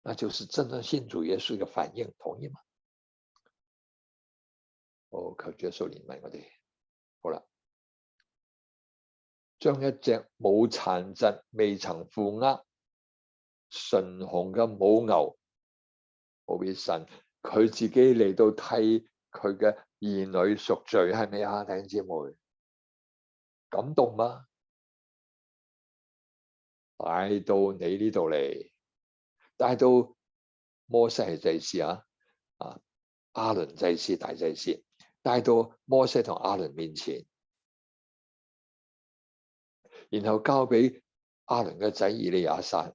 那就是真正信主耶穌嘅反應，同意嗎？求主耶穌憐憫我哋。好啦。將一隻冇殘疾、未曾負軛、純紅嘅母牛，好俾神佢自己嚟到替佢嘅兒女贖罪，係咪啊？弟兄姊妹，感動嗎？帶到你呢度嚟，帶到摩西係祭司亞倫祭司大祭司，帶到摩西同亞倫面前。然後交俾亞倫嘅仔以利亞撒，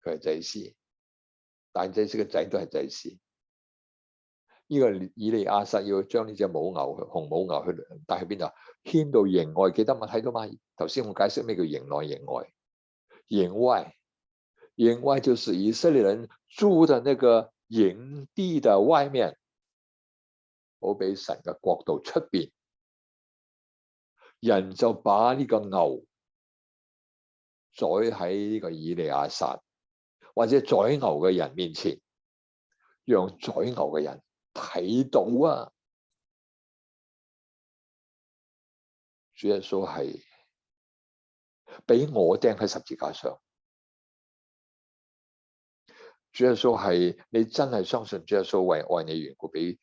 佢係祭司，大祭司嘅仔都係祭司。呢個以利亞撒要將呢隻母牛、紅母牛去帶去邊度？牽到營外，記得嘛？睇到嘛？頭先我解釋咩叫營內、營外。營外就是以色列人住的那個營地的外面，好俾神嘅國度出邊。人就把呢個牛宰喺呢個以利亞撒或者宰牛嘅人面前，讓宰牛嘅人睇到啊！主耶穌係俾我釘喺十字架上，主耶穌係你真係相信主耶穌為愛你緣故，俾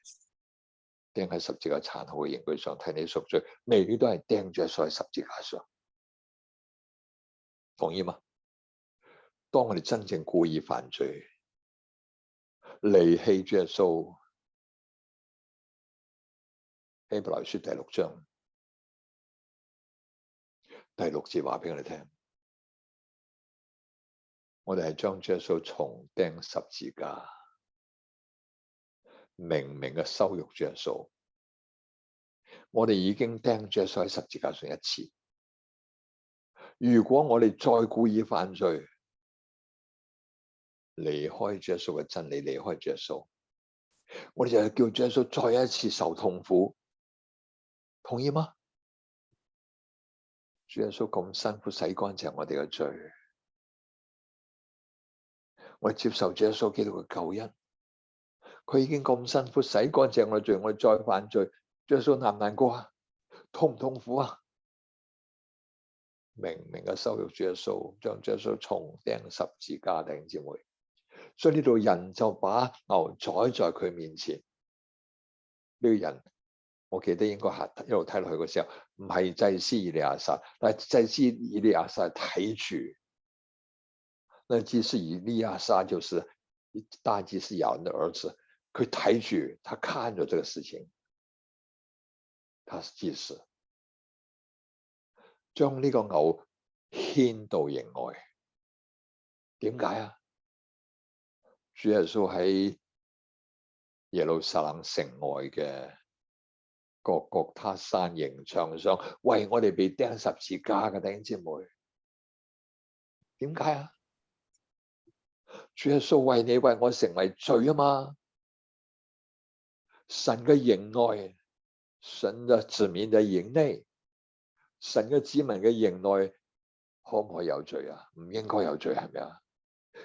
釘喺十字架殘酷嘅刑具上替你贖罪，你都係釘住喺十字架上，同意嗎？當我哋真正故意犯罪，離棄主耶穌，希伯來書第6章第6節話俾我哋聽，我哋係將主耶穌重釘十字架，明明嘅羞辱主耶穌。我哋已經釘主耶穌喺十字架上一次，如果我哋再故意犯罪，離開主耶穌嘅真理，離開主耶穌，我哋就係叫主耶穌再一次受痛苦，同意嗎？主耶穌咁辛苦洗乾淨我哋嘅罪，我哋接受主耶穌基督嘅救恩，佢已經咁辛苦洗乾淨我哋罪，我哋再犯罪，主耶穌難唔難過啊？痛唔痛苦啊？明明嘅羞辱主耶穌，將主耶穌重釘十字架，弟兄姊妹。所以呢度人就把牛宰在佢面前。呢個人，我記得應該係一路睇落去嘅時候，唔係祭司以利亞撒，但係祭司以利亞撒睇住。那祭司以利亞撒就是大祭司亞倫的兒子，佢睇住，他看着這個事情，他是祭司，將呢個牛牽到營外。點解啊？主耶穌喺耶路撒冷城外嘅各各他山刑場上，為我哋被釘十字架嘅弟兄姊妹。點解啊？主耶穌為你為我成為罪啊嘛！神嘅營外，神嘅子民嘅營內，神嘅子民嘅營內，可唔可以有罪啊？唔應該有罪，係咪啊？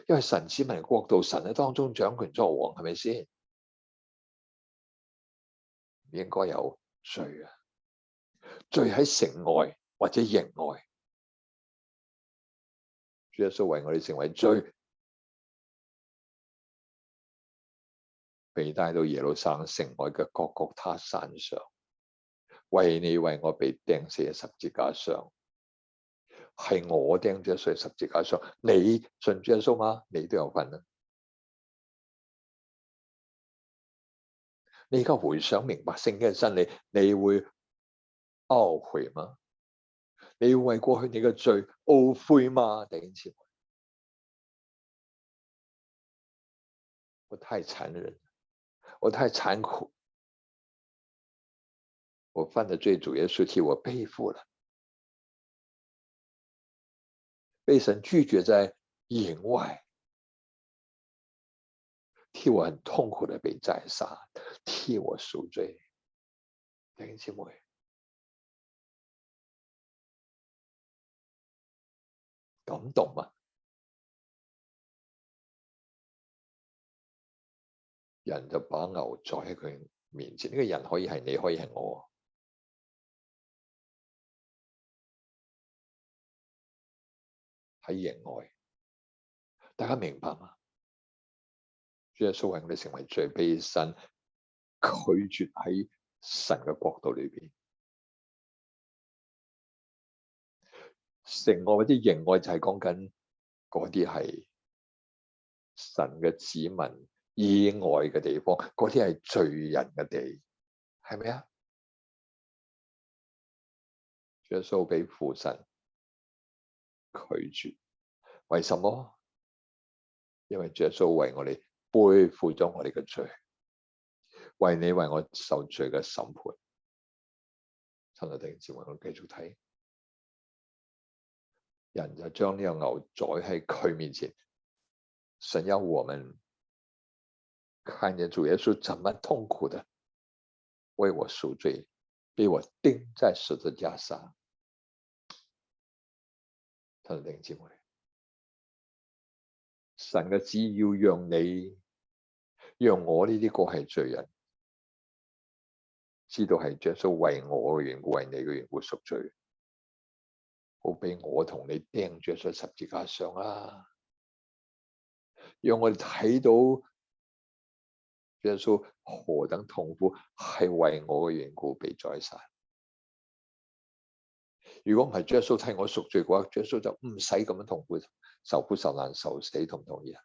因為神子民國度，神喺當中掌權作王，係咪先？唔應該有罪啊！罪喺城外或者營外，主耶穌為我哋成為罪，被帶到耶路撒冷城外嘅各各他山上，為你為我被釘死喺十字架上。係我釘咗喺十字架上，你信主耶穌嗎？你都有份啊！你而家回想明白聖經嘅真理，你會懊悔嗎？你要為過去你嘅罪懊悔嗎？弟兄姊妹，我太殘忍，我太殘酷，我犯的罪主耶穌替我背負了。被神拒絕在營外，替我很痛苦的被宰殺，替我贖罪。弟兄姊妹，感動嗎？人就把牛宰喺佢面前，呢個人可以係你，可以係我。喺營外，大家明白嗎？主耶穌為我哋成為罪，被神拒絕喺神嘅國度裏邊。城外或者營外就係講緊嗰啲係神嘅子民以外嘅地方，嗰啲係罪人嘅地，係咪啊？主耶穌俾父神拒絕，為什麼？因為主耶穌為我哋背負咗我哋嘅罪，為你為我受罪嘅審判。親愛的弟兄姊妹，我繼續睇，人就將呢個牛宰喺佢面前。神要我們看見主耶穌怎麼痛苦的為我贖罪，被我釘在十字架上。親愛的弟兄姊妹，神嘅旨意要讓你，讓我呢啲個係罪人，知道係耶穌為我嘅緣故，為你嘅緣故贖罪，好俾我同你釘咗喺十字架上啊！讓我哋睇到耶穌何等痛苦，係為我嘅緣故被宰殺。如果唔係主耶穌替我贖罪嘅話，主耶穌就唔使咁樣痛苦、受苦受難、受死，同唔同意啊？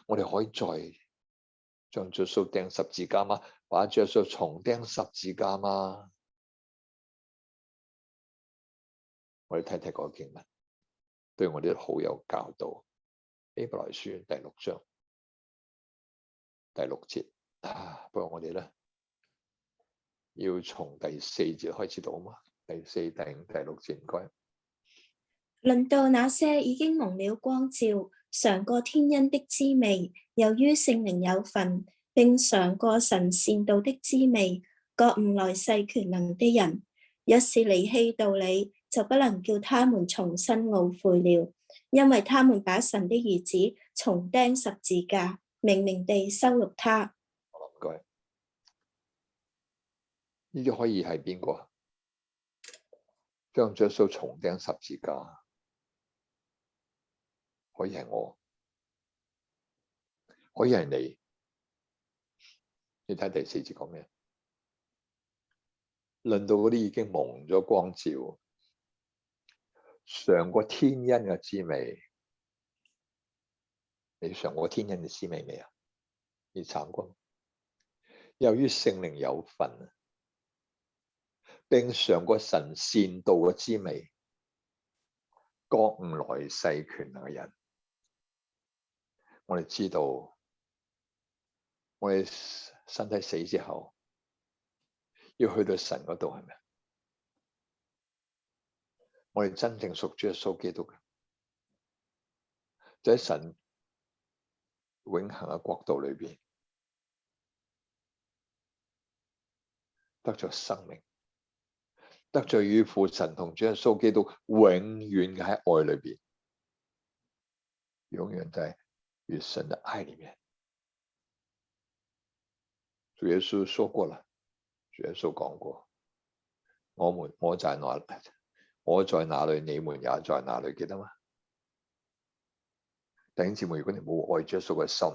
我哋可以再將主耶穌釘十字架嗎？把主耶穌重釘十字架嗎？我哋睇睇嗰個經文，對我哋好有教導。希伯來書第6章第6節不過我哋咧要從第4節開始讀嘛，第4、第5、第6節唔該。論到那些已經蒙了光照，嘗過天恩的滋味，由於聖靈有份，並嘗過神善道的滋味，覺悟來世權能的人，若是離棄道理，就不能叫他們重新懊悔了，因為他們把神的兒子重釘十字架，明明地羞辱他。唔該，呢啲可以係邊個？將主耶穌重釘十字架。可以係我，可以係你。你睇第4節講咩？論到嗰啲已經蒙咗光照、嘗過天恩嘅滋味，你嘗過天恩嘅滋味未啊？你慘過。由於聖靈有份，並嘗過神善道嘅滋味，覺悟來世權能嘅人。我哋知道，我哋身體死之後，要去到神嗰度，係咪？我哋真正屬主耶穌基督嘅，就喺神永恆嘅國度裏邊，得着生命，得着與父神同主耶穌基督永遠嘅喺愛裏邊，永遠在與神的愛裏面。主耶穌說過了，主耶穌講過，我在哪裏，你們也在哪裏，記得嗎？弟兄姊妹，如果你冇愛主耶穌嘅心，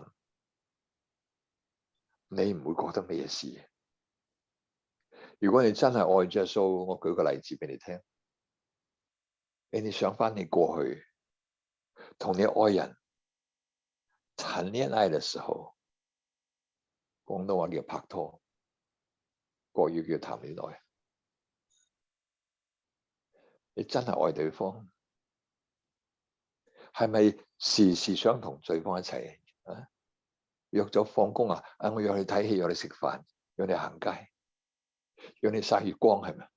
你唔會覺得咩事。如果你真係愛主耶穌，我舉個例子俾你聽，你想翻你過去同你愛人談戀愛嘅時候，廣東話叫拍拖，國語叫談戀愛。你真係愛對方，係咪時時想同對方一齊啊？約咗放工啊，我約你睇戲，約你食飯，約你行街，約你曬月光，係咪？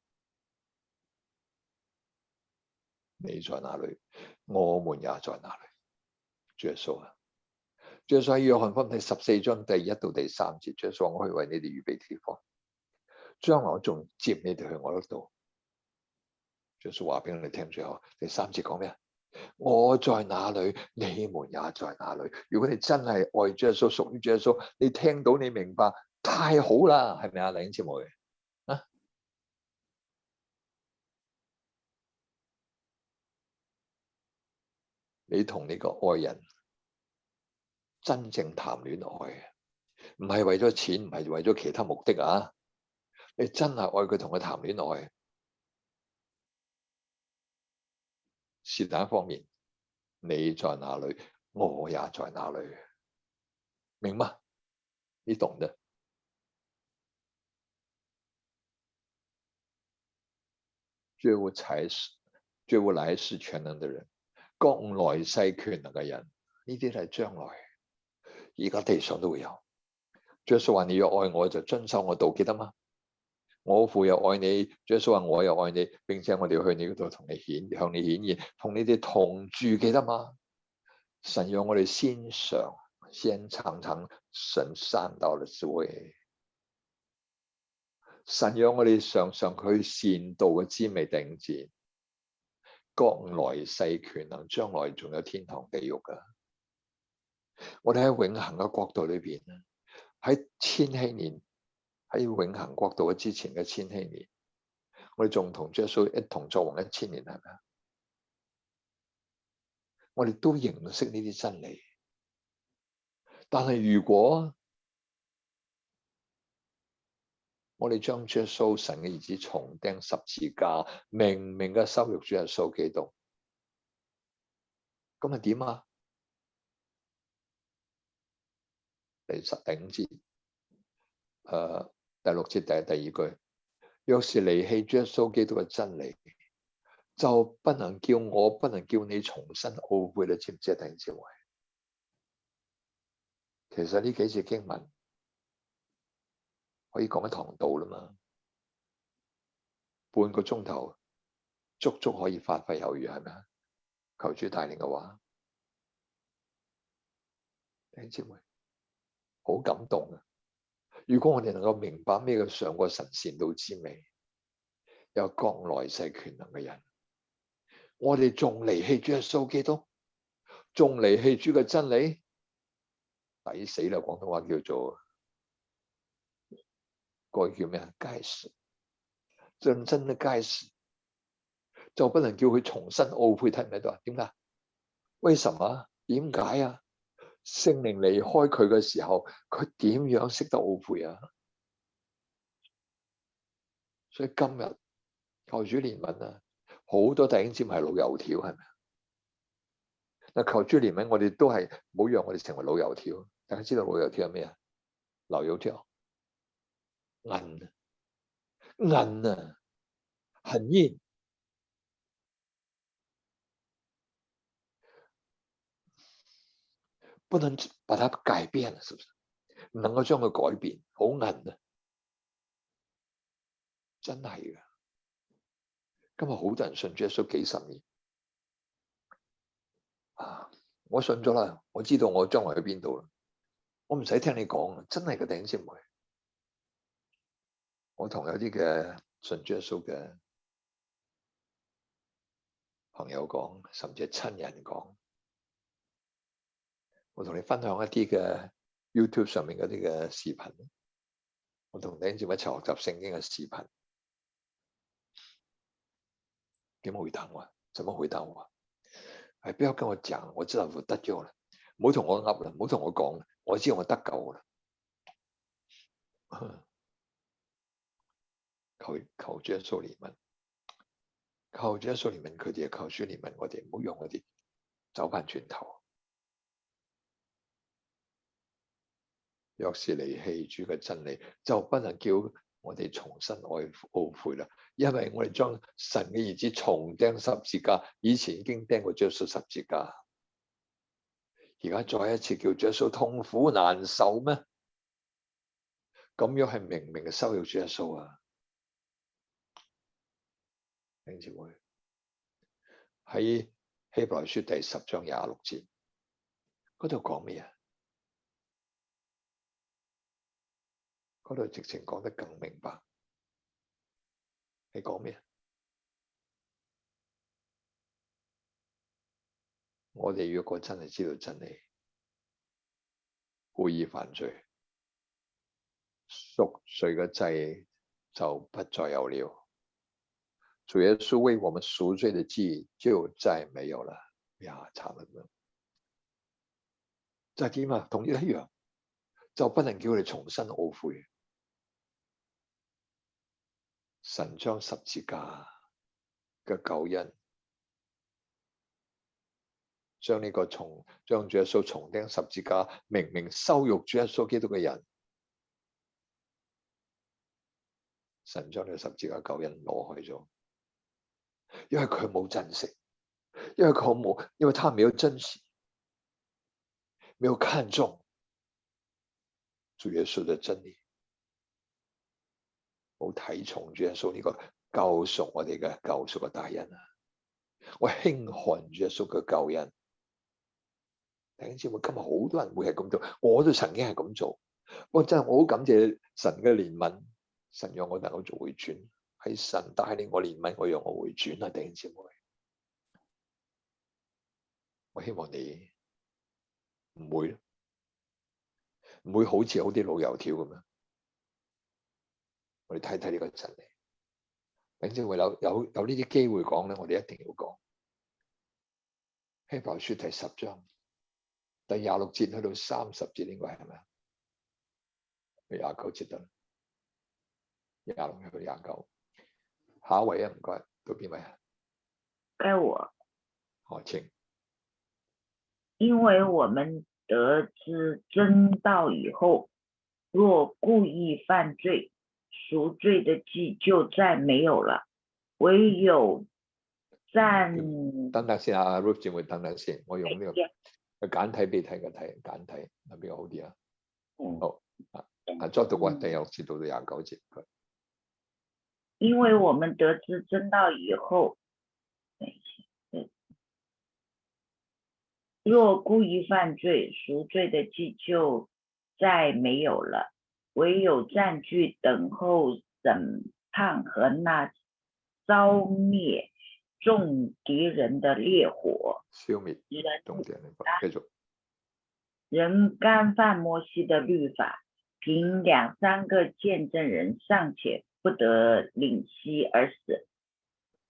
你在哪裏，我們也在哪裏。主耶穌啊！主耶穌喺約翰福音第14章第1到第3節，主耶穌話：我去為你哋預備地方，將來我仲接你哋去我嗰度。主耶穌話俾我哋聽，最後第3節講咩啊？我在哪裏，你們也在哪裏。如果你真係愛主耶穌，屬於主耶穌，你聽到你明白，太好啦，係咪啊？弟兄姊妹啊，你同你個愛人真正談戀愛，唔係為咗錢，唔係為咗其他目的啊！你真係愛佢，同佢談戀愛，是但一方面，你在哪裏，我也在哪裏，明嗎？你懂的。覺悟來世權能的人，覺悟來世權能嘅人，呢啲係將來，而家地上都會有。主耶穌話：你要愛我，就遵守我道，記得嗎？我父又愛你，主耶穌話：我又愛你，並且我哋要去你嗰度同你向你顯現，同你哋同住，記得嗎？神讓我哋先嘗神善道的滋味，神讓我哋嘗佢善道嘅滋味，定戰，覺來世權能，將來仲有天堂地獄噶。我哋喺永恆嘅國度裏邊，喺千禧年，喺永恆國度嘅之前嘅千禧年，我哋仲同主耶穌一同作王1000年，係咪啊？我哋都認識呢啲真理，但係如果我哋將主耶穌神嘅兒子重釘十字架，明明嘅羞辱主耶穌基督，咁係點啊？第5節，第6節第2句，若是離棄主耶穌基督嘅真理，就不能叫你重新懊悔啦，知唔知啊？弟兄姊妹，其實呢幾節經文可以講一堂道啦嘛，半個鐘頭足可以發揮有餘，係咪啊？求主帶領嘅話，弟兄姊妹好感動啊！如果我哋能夠明白咩叫上過神善道之美，有降來世權能嘅人，我哋仲離棄主耶穌基督，仲離棄主嘅真理，抵死啦！廣東話叫做嗰個叫咩啊？該死，真嘅該死，就不能叫佢重新懊悔，睇唔睇到啊？點解？為什麼？點解啊？聖靈離開佢嘅時候，佢點樣識得懊悔啊？所以今日求主憐憫啊！好多弟兄姊妹係老油條，係咪啊？嗱，求主憐憫，我哋都係唔好讓我哋成為老油條。大家知道老油條係咩啊？老油條，硬啊，很硬，不能把它改變，是不是？唔能夠將佢改變，好硬啊！真係嘅。今日好多人信主耶穌幾十年啊！我信咗啦，我知道我將來去邊度啦，我唔使聽你講，真係嘅弟兄姊妹。我同有啲嘅信主耶穌嘅朋友講，甚至係親人講，我同你分享一啲嘅 YouTube 上面嗰啲嘅視頻，我同弟兄姊妹一齊學習聖經嘅視頻，點回答我？怎麼回答我？係不要跟我講，我知道我得救啦，唔好同我噏啦，唔好同我講，我知道我得救啦。求主耶穌憐憫，求主耶穌憐憫佢哋，求主憐憫我哋，唔好讓我哋走翻轉頭。若是離棄主嘅真理，就不能叫我哋重新懊悔啦。因為我哋將神嘅兒子重釘十字架，以前已經釘過主耶穌十字架，而家再一次叫主耶穌痛苦難受咩？咁樣係明明嘅羞辱主耶穌啊！弟兄姊妹，喺希伯來書第10章26節嗰度講咩啊？嗰度直情講得更明白。你講咩？我哋若果真係知道真理，故意犯罪，贖罪嘅祭就不再有了。主耶穌為我們贖罪的祭就再沒有了。呀，慘啦！就係點啊？同一樣，就不能叫佢哋重新懊悔。神將十字架嘅救恩，將主耶穌重釘十字架，明明羞辱主耶穌基督嘅人，神將呢個十字架救恩攞去咗。因為佢冇珍惜，因為他沒有珍惜，沒有看重主耶穌的真理，冇睇重主耶穌呢個救贖我哋嘅救贖嘅大恩啊！我輕看主耶穌嘅救恩。弟兄姊妹，今日好多人會係咁做，我都曾經係咁做。不過真係我好感謝神嘅憐憫，神讓我能夠做回轉。係神帶領我憐憫我，讓我回轉啊！弟兄姊妹，我希望你唔會好似好啲老油條咁樣。我哋睇睇呢個真理，弟兄姊妹，有呢啲機會講咧，我哋一定要講。希伯來書第10章第26節去到30節，應該係咪啊？29節得啦。26去到29。下一位啊，唔該，到邊位啊？该我，好，請。因为我们得知真道以后，若故意犯罪，赎罪的祭就再没有了，唯有等先啊 ，Ruth 姊妹等等先，我用呢個簡體俾你睇嘅睇簡體，係比較好啲啊。好啊，再讀第6節到29節。因为我们得知真道以后，若故意犯罪，赎罪的祭就再没有了，唯有占据等候审判和那烧灭众敌人的烈火。消滅重點，繼續。人干犯摩西的律法，凭2、3個見證人尚且不得領息而死，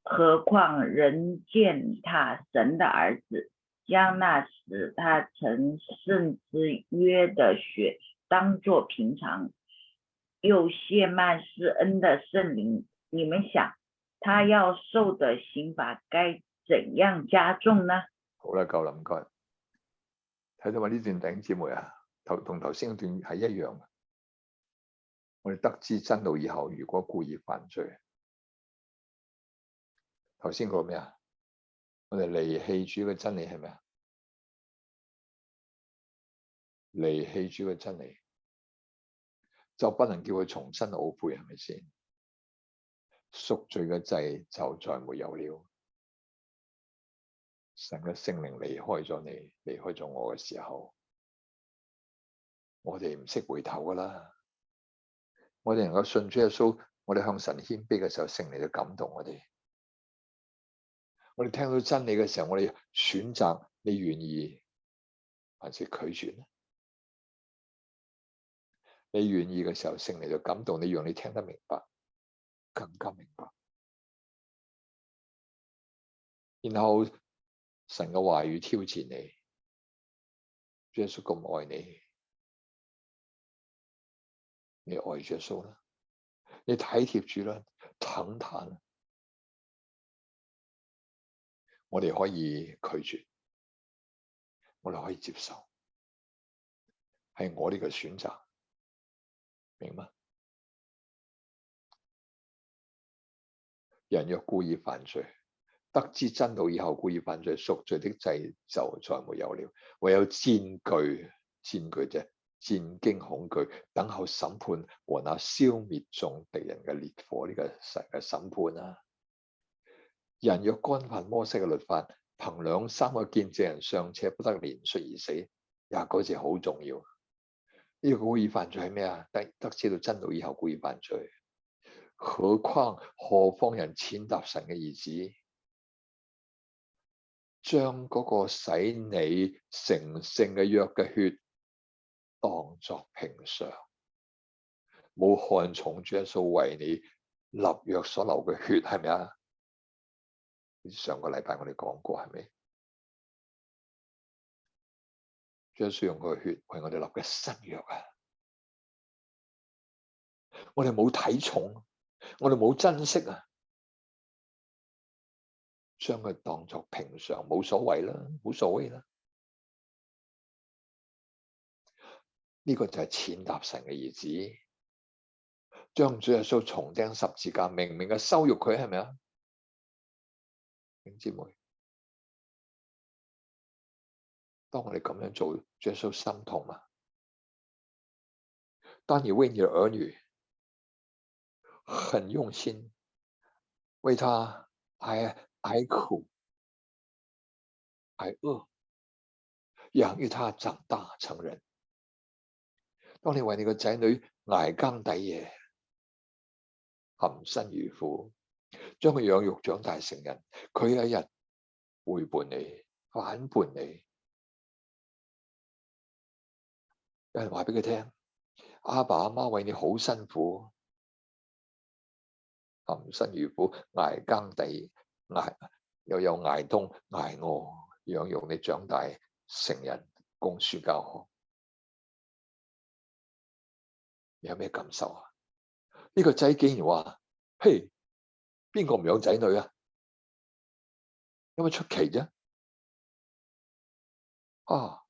何況人踐踏神的兒子，將那使他成聖之約的血當作平常，又褻慢施恩的聖靈，你們想他要受的刑罰該怎樣加重呢？好啦，夠啦，唔該。睇到嘛？呢段弟兄姊妹啊，同頭先嗰段係一樣嘅。我哋得知真道以後，如果故意犯罪，頭先講咩啊？我哋離棄主嘅真理係咩啊？離棄主嘅真理，就不能叫佢重新懊悔，係咪先？贖罪嘅祭就再沒有了。神嘅聖靈離開咗你，離開咗我嘅時候，我哋唔識回頭噶啦。我哋能夠信主耶穌，我哋向神謙卑嘅時候，聖靈就感動我哋。我哋聽到真理嘅時候，我哋選擇你願意還是拒絕呢？你願意嘅時候，聖靈就感動你，讓你聽得明白，更加明白。然後神嘅話語挑戰你，主耶穌咁愛你，你愛主耶穌啦，你體貼主啦，疼他啦。我哋可以拒絕，我哋可以接受，係我哋嘅選擇，明嗎？人若故意犯罪，得知真道以後故意犯罪，贖罪的祭就再沒有了，唯有戰懼啫，戰驚恐懼，等候審判和那消滅眾敵人嘅烈火，呢個神嘅審判啊！人若干犯摩西嘅律法，憑2、3個見證人尚且不得連述而死，29節好重要。呢個故意犯罪係咩啊？得知道真道以後故意犯罪，何況人踐踏神嘅兒子，將嗰個使你成聖嘅約嘅血當作平常，冇看重主耶穌為你立約所流嘅血，係咪啊？上個禮拜我哋講過，係咪？主耶穌用佢嘅血為我哋立嘅新約啊！我哋冇睇重，我哋冇珍惜啊，將佢當作平常，冇所謂啦，冇所謂啦。呢個就係踐踏神嘅兒子，將主耶穌重釘十字架，明明嘅羞辱佢，係咪啊？弟兄姊妹，當我哋咁樣做，主耶穌心痛嘛？當你為你的兒女很用心，為他挨苦挨餓，養育他長大成人。當你為你個仔女捱更抵夜，含辛茹苦，將佢養育長大成人，佢有一日背叛你、反叛你，有人話俾佢聽，阿爸阿媽為你好辛苦，含辛茹苦，捱更抵，又有捱冬捱餓，養育你長大成人，供書教學。你有咩感受啊？呢個仔竟然話：嘿，邊個唔養仔女啊？有乜出奇啫？啊！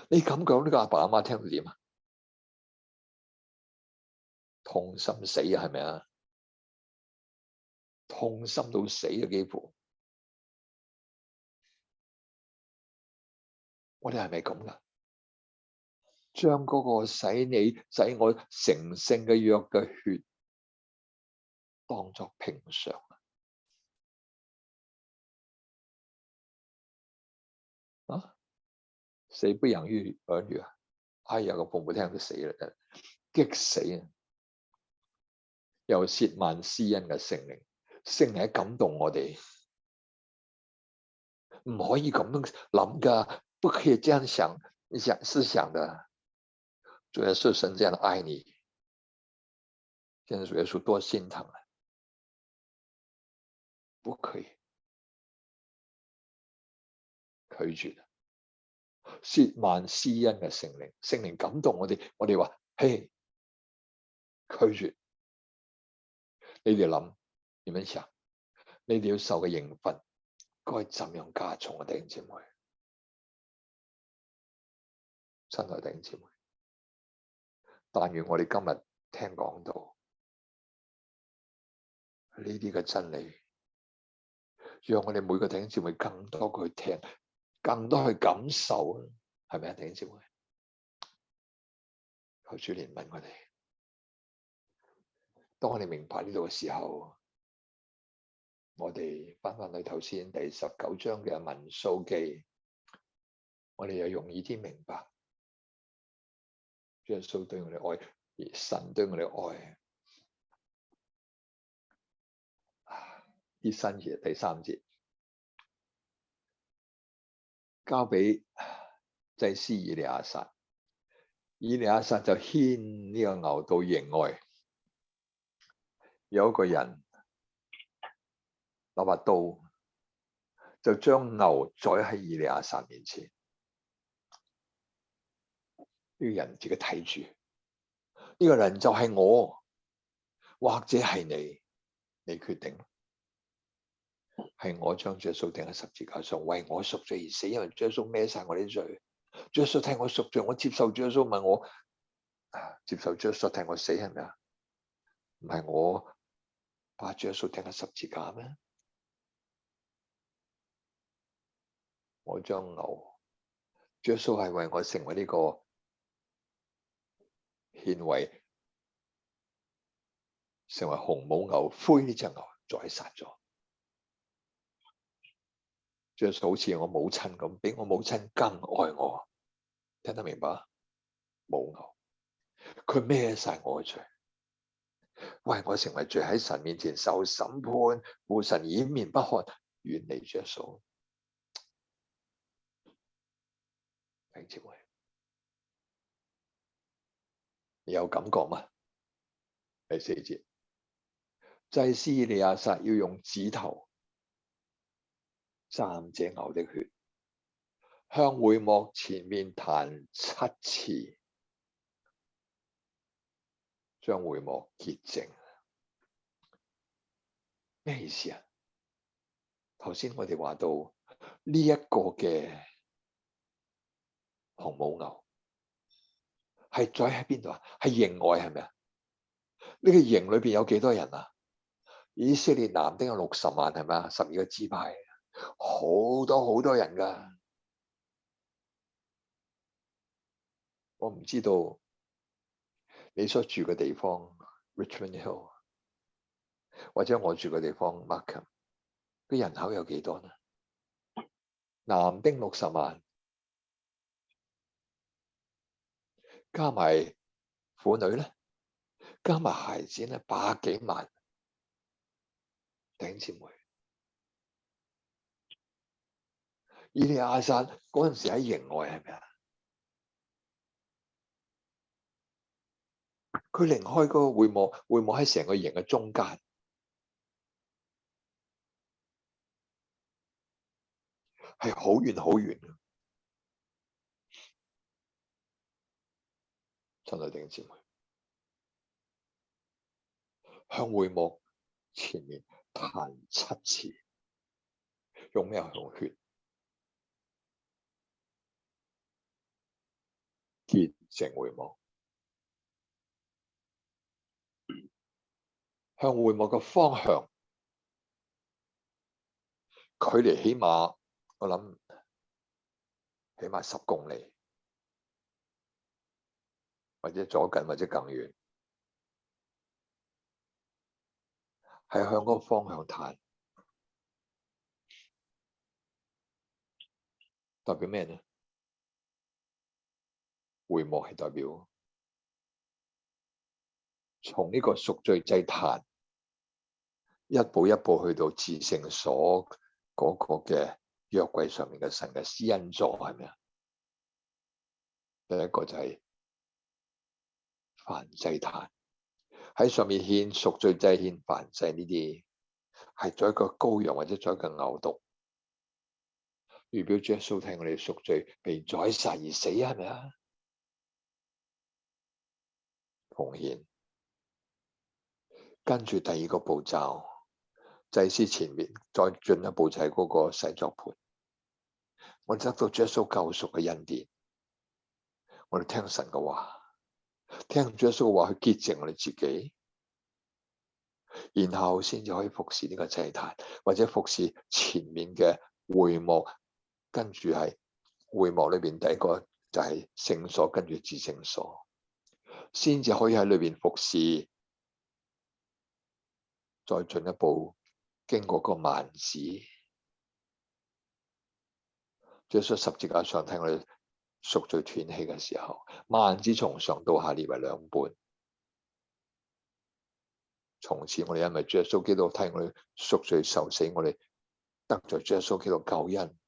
你咁講，呢個阿爸阿媽聽到點啊？痛心死啊，係咪啊？痛心到死啊，幾乎。我哋係咪咁噶？將嗰個使我成聖嘅約嘅血當作平常啊？死不養育兒女啊！哎呀，個父母聽到死啦，真係激死啊！又褻慢施恩嘅聖靈，聖靈感動我哋，唔可以咁樣諗噶，不可以這樣想，思想的。主耶穌神這樣的愛你，現在主耶穌多心疼啊！不可以拒絕。褻慢施恩嘅聖靈，聖靈感動我哋，我哋話：嘿，拒絕。你哋諗點樣想？你哋要受嘅刑罰該怎樣加重啊？弟兄姊妹，親愛弟兄姊妹，但願我哋今日聽講到呢啲嘅真理，讓我哋每個弟兄姊妹更多去聽，更多去感受，係咪啊？弟兄姊妹，求主憐憫我哋。當我哋明白呢度嘅時候，我哋翻去頭先第19章嘅民數記，我哋又容易啲明白耶穌對我哋愛，而神對我哋愛。啲新嘢第3節，交俾祭司以利亞撒，以利亞撒就牽呢個牛到營外，有一個人攞把刀，就將牛宰喺以利亞撒面前。呢個人自己睇住，呢個人就係我，或者係你，你決定。係我將耶穌釘喺十字架上，為我贖罪而死，因為耶穌孭晒我啲罪。耶穌替我贖罪，我接受耶穌，問我接受耶穌替我死係咪啊？唔係我把耶穌釘喺十字架咩？我將牛，耶穌係為我成為呢個獻為，成為紅母牛灰呢隻牛，宰殺咗。耶穌好似我母親咁，比我母親更愛我，聽得明白？母牛，佢孭晒我嘅罪，為我成為罪，喺神面前受審判，父神掩面不看，遠離耶穌。弟兄姊妹，你有感覺嗎？第4節，祭司以利亞撒要用指頭蘸這牛的血，向會幕前面彈7次，將會幕潔淨。咩意思啊？頭先我哋話到呢一個嘅紅母牛係宰喺邊度啊？係營外係咪啊？呢個營裏邊有幾多人啊？以色列男丁有60萬係咪啊？12個支派，好多好多人噶。我唔知道你所住嘅地方 Richmond Hill 或者我住嘅地方 Markham 嘅人口有幾多呢？男丁60萬，加埋婦女咧，加埋孩子咧，100幾萬。弟兄姊妹，以利亞撒嗰陣時喺營外係咪啊？佢離開嗰個會幕，會幕喺成個營嘅中間，係好遠好遠嘅。親愛弟兄姊妹，向會幕前面彈7次，用咩？用血潔淨會幕。向會幕嘅方向，距離起碼我諗起碼10公里，或者左近或者更遠，係向嗰個方向彈，代表咩呢？會幕係代表從呢個贖罪祭壇一步一步去到至聖所嗰個嘅約櫃上面嘅神嘅施恩座，係咪啊？第一個就係燔祭壇，喺上面獻贖罪祭、獻燔祭呢啲，係做一個羔羊或者做一個牛犢，預表主耶穌替我哋贖罪，被宰殺而死，係咪啊？奉獻。跟住第二個步驟，祭司前面再進一步就係嗰個洗濯盆。我哋得到主耶穌救贖嘅恩典，我哋聽神嘅話，聽主耶穌嘅話去潔淨我哋自己，然後先至可以服侍呢個祭壇，或者服侍前面嘅會幕。跟住係會幕裏邊第一個就係聖所，跟住至聖所，先至可以喺裏邊服侍。再進一步經過個幔子，主耶穌十字架上替我哋贖罪斷氣嘅時候，幔子從上到下裂為2半。從此我哋因為主耶穌基督替我哋贖罪受死，我哋得着主耶穌基督救恩，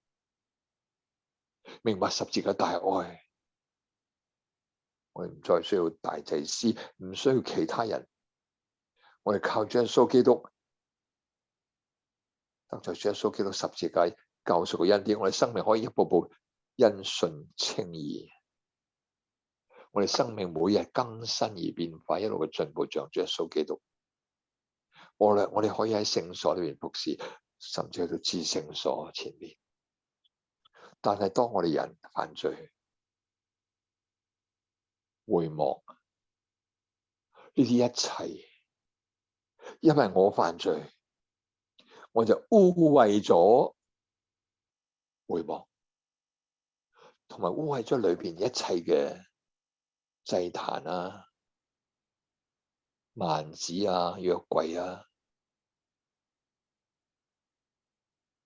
明白十字架大愛，我哋唔再需要大祭司，唔需要其他人。我哋靠主耶穌基督，得着主耶穌基督十字架救贖嘅恩典，我哋生命可以一步步因信稱義。我哋生命每日更新而變化，一路嘅進步，像主耶穌基督。我哋可以喺聖所裏面服侍，甚至去到至聖所前面。但係當我哋人犯罪，會幕呢啲一切，因為我犯罪，我就污穢咗會幕，同埋污穢咗裏邊一切嘅祭壇啊、幔子啊、約櫃啊、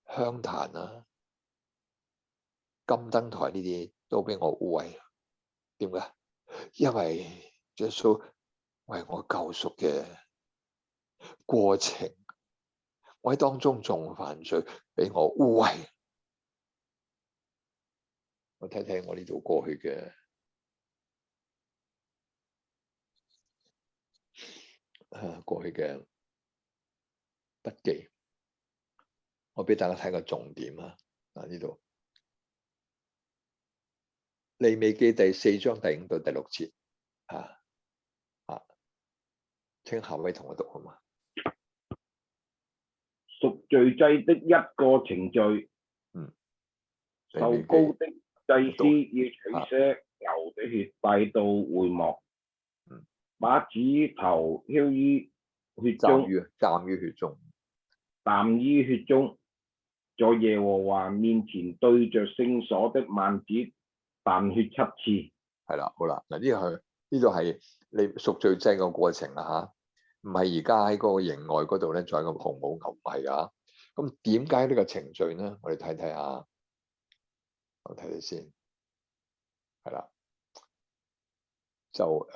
香壇啊、金燈台呢啲都俾我污穢。點解？因為耶穌為我救贖嘅過程，我喺當中仲犯罪，俾我污穢。我睇睇我呢度過去嘅筆記，我俾大家睇個重點啊！呢度利未記第4章第5到第6節請下位同我讀好嘛？贖罪祭的一個程序，受膏的祭司要取些牛的血帶到會幕，把指頭澆於血中，蘸於血中，淡於血中，在耶和華面前對着聖所的幔子彈血7次。係啦，好啦，嗱呢度係你贖罪祭嘅過程啦吓，唔係而家喺嗰個營外嗰度咧，再個紅母牛唔係噶。咁點解呢個程序咧？我哋睇睇下，我睇睇先，係啦，就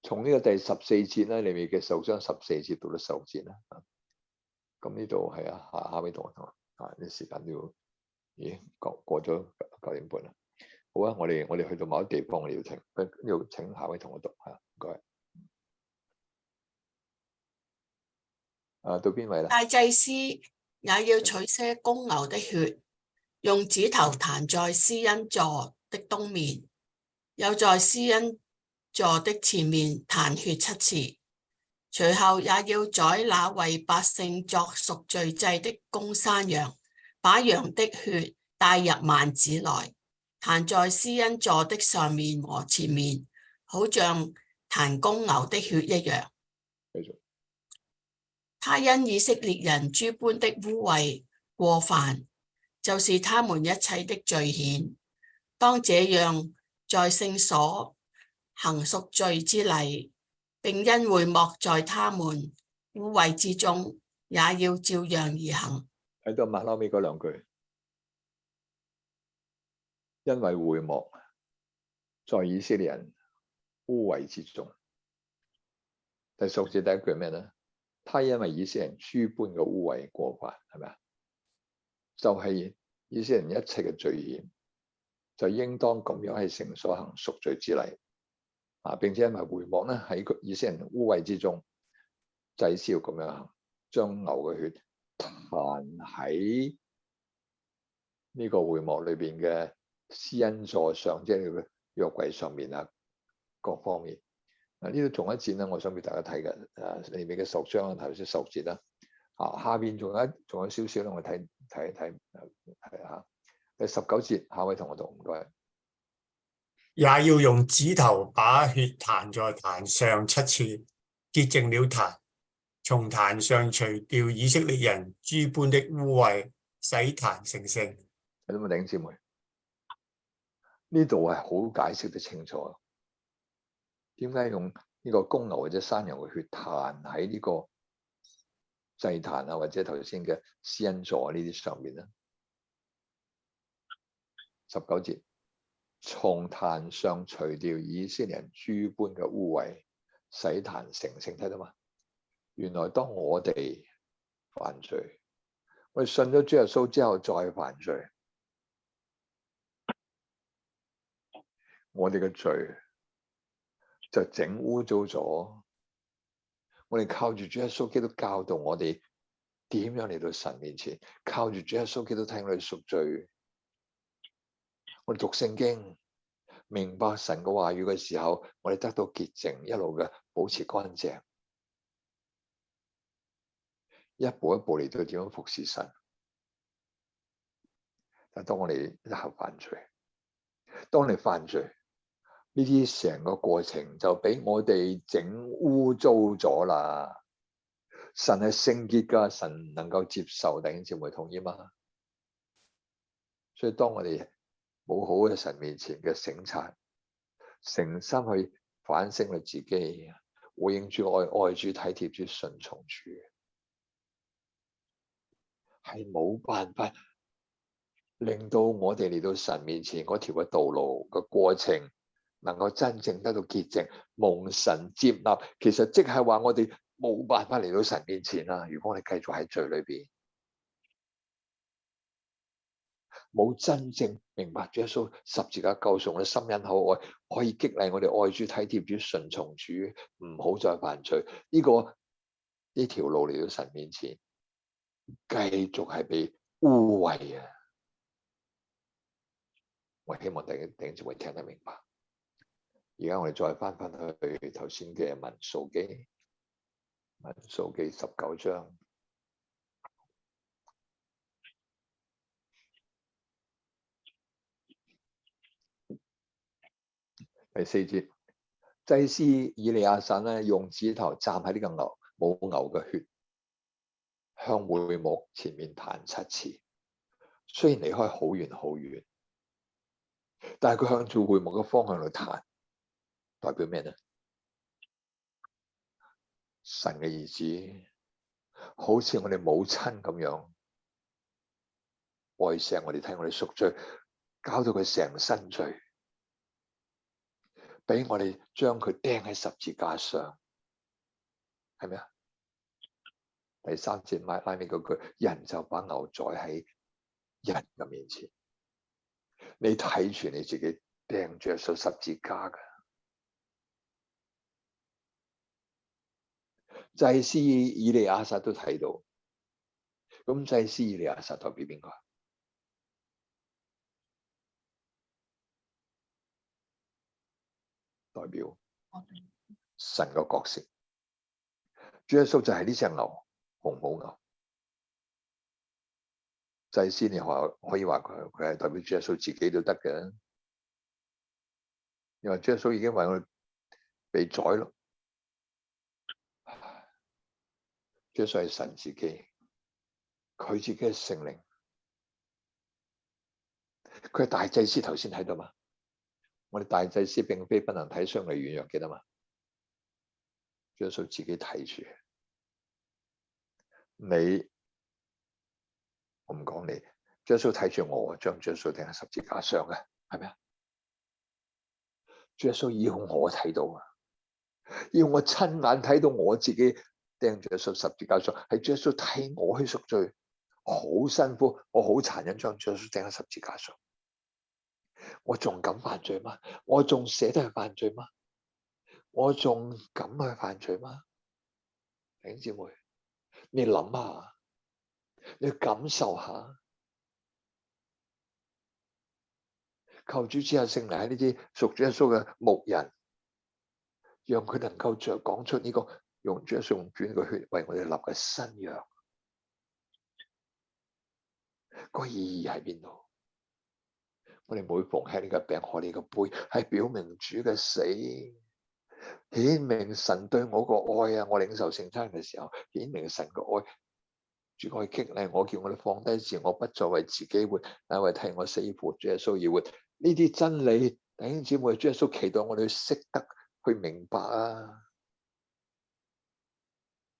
從呢個第14節咧，利未記受章14節到到16節啦。咁呢度係下位同學啲時間都要，咦過咗9點半啦。好啊，我哋去到某啲地方，我哋要停，呢度請下位同學讀吓，唔該。到邊位啦？大祭司也要取些公牛的血，用指頭彈在施恩座的東面，又在施恩座的前面彈血7次。隨後也要宰那為百姓作贖罪祭的公山羊，把羊的血帶入幔子內，彈在施恩座的上面和前面，好像彈公牛的血一樣。他因以色列人諸般的污穢過犯，就是他們一切的罪愆，當這樣在聖所行贖罪之禮，並因會幕在他們污穢之中，也要照樣而行。睇到馬拉尾嗰兩句，因為會幕在以色列人污穢之中。第16節第一句咩咧？他因為以色列人諸般嘅污穢過犯，係咪啊？就係以色列人一切嘅罪愆，就應當咁樣喺聖所行贖罪之禮。並且因為會幕咧喺以色列人污穢之中，祭司要咁樣行，將牛嘅血彈喺呢個會幕裏邊嘅施恩座上，即係個約櫃上面啊，各方面。呢度仲有一節咧，我想俾大家睇嘅，裏面嘅16章啊，頭先16節啦。下邊仲有少少咧，我睇下。第19節，下位同學讀，唔該。也要用指頭把血彈在壇上7次，潔淨了壇，從壇上除掉以色列人諸般的污穢，使壇成聖。有冇弟兄姊妹？呢度係好解釋得清楚，點解用呢個公牛或者山羊嘅血彈喺呢個祭壇啊，或者頭先嘅施恩座呢啲上面咧？19節。從壇上除掉以色列人諸般嘅污穢，使壇成聖，睇到嘛？原來當我哋犯罪，我哋信咗主耶穌之後再犯罪，我哋嘅罪就整污糟咗。我哋靠住主耶穌基督教導我哋點樣嚟到神面前，靠住主耶穌基督替我哋贖罪。我哋讀聖經，明白神嘅話語嘅時候，我哋得到潔淨，一路嘅保持乾淨，一步一步嚟到點樣服侍神。但當我哋一下犯罪，當你犯罪，呢啲成個過程就俾我哋整污糟咗啦。神係聖潔噶，神唔能夠接受，弟兄姊妹同意嗎？所以當我哋冇好喺神面前嘅省察，誠心去反省佢自己，回應住愛主、體貼主、順從主，係冇辦法令到我哋嚟到神面前嗰條嘅道路嘅過程能夠真正得到潔淨、蒙神接納。其實即係話我哋冇辦法嚟到神面前啦。如果我哋繼續喺罪裏邊，冇真正明白主耶穌十字架救贖，我哋心恩厚愛，可以激勵我哋愛主、體貼主、順從主，唔好再犯罪。呢條路嚟到神面前，繼續係被污穢啊！我希望弟兄姊妹聽得明白。而家我哋再翻去頭先嘅民數記19章。第4節，祭司以利亞撒咧用指頭蘸喺呢個母牛嘅血，向會幕前面彈7次。雖然離開好遠好遠，但係佢向住會幕嘅方向去彈，代表咩呢？神嘅兒子好似我哋母親咁樣愛錫我哋，替我哋贖罪，搞到佢成身罪，俾我哋將佢釘喺十字架上，係咪啊？第3節拉尾嗰句，人就把牛宰喺人嘅面前，你睇住你自己釘着數十字架㗎。祭司以利亞撒都睇到，咁祭司以利亞撒代表邊個？代表神嘅角色。主耶穌就係呢隻牛，紅母牛。祭司你可以話佢係代表主耶穌自己都得嘅，因為主耶穌已經為我哋被宰咯。主耶穌係神自己，佢自己係聖靈，佢係大祭司。頭先睇到嘛？我哋大祭司並非不能睇傷你軟弱，記得嘛？主耶穌自己睇住你，我唔講你，主耶穌睇住我，將主耶穌釘喺十字架上嘅，係咪啊？主耶穌要我睇到啊，要我親眼睇到我自己釘住喺十字架上，係主耶穌替我去贖罪，好辛苦，我好殘忍，將主耶穌釘喺十字架上。我仲敢犯罪嗎？我仲捨得去犯罪嗎？我仲敢去犯罪嗎？弟兄姊妹，你諗下，你感受下，求主賜下聖靈喺呢啲屬主耶穌嘅牧人，讓佢能夠再講出呢個用主耶穌用主嘅血為我哋立嘅新約，個意義喺邊度？我哋每逢吃呢個餅喝呢個杯，係表明主嘅死，顯明神對我個愛啊！我領受聖餐嘅時候，顯明神個愛。主愛激勵我，叫我哋放低自我，不再為自己活，乃為替我死活。主耶穌而活。呢啲真理，弟兄姊妹，主耶穌期待我哋識得去明白啊，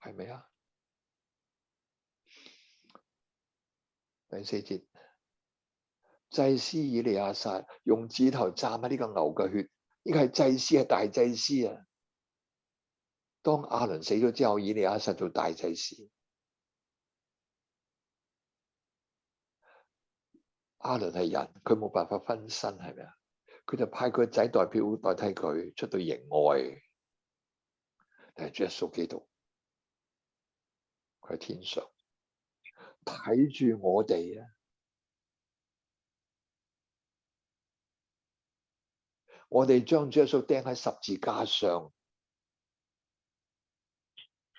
係咪啊？第四節。祭司以利亞撒用指頭蘸喺呢個牛嘅血，呢個係祭司，係大祭司啊。當亞倫死咗之後，以利亞撒做大祭司。亞倫係人，佢冇辦法分身，係咪啊？佢就派佢個仔代替佢出到營外。但係主耶穌基督，佢喺天上睇住我哋啊！我哋將主耶穌釘喺十字架上，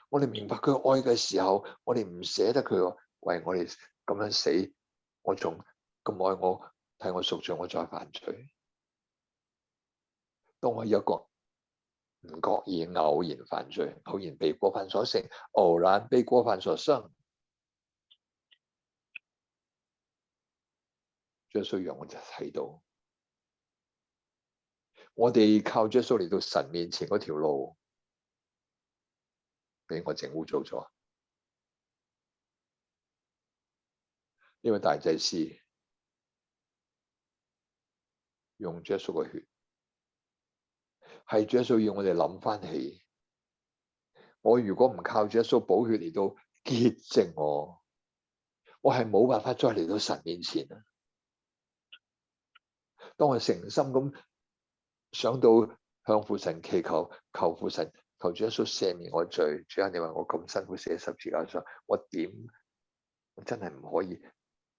我哋明白佢愛嘅時候，我哋唔捨得佢為我哋咁樣死，我仲咁愛我，替我贖罪，我再犯罪。當我有一個唔覺意偶然犯罪，偶然被過犯所勝，偶然被過犯所生，主耶穌讓我就睇到。我哋靠主耶穌嚟到神面前嗰條路，俾我整污糟咗。呢位大祭司用主耶穌嘅血，係主耶穌要我哋諗翻起，我如果唔靠主耶穌寶血嚟到潔淨我係冇辦法再嚟到神面前啊！當我誠心咁想到向父神祈求，求父神求主耶穌赦免我罪。主啊，你話我咁辛苦寫十字架上，我真係唔可以，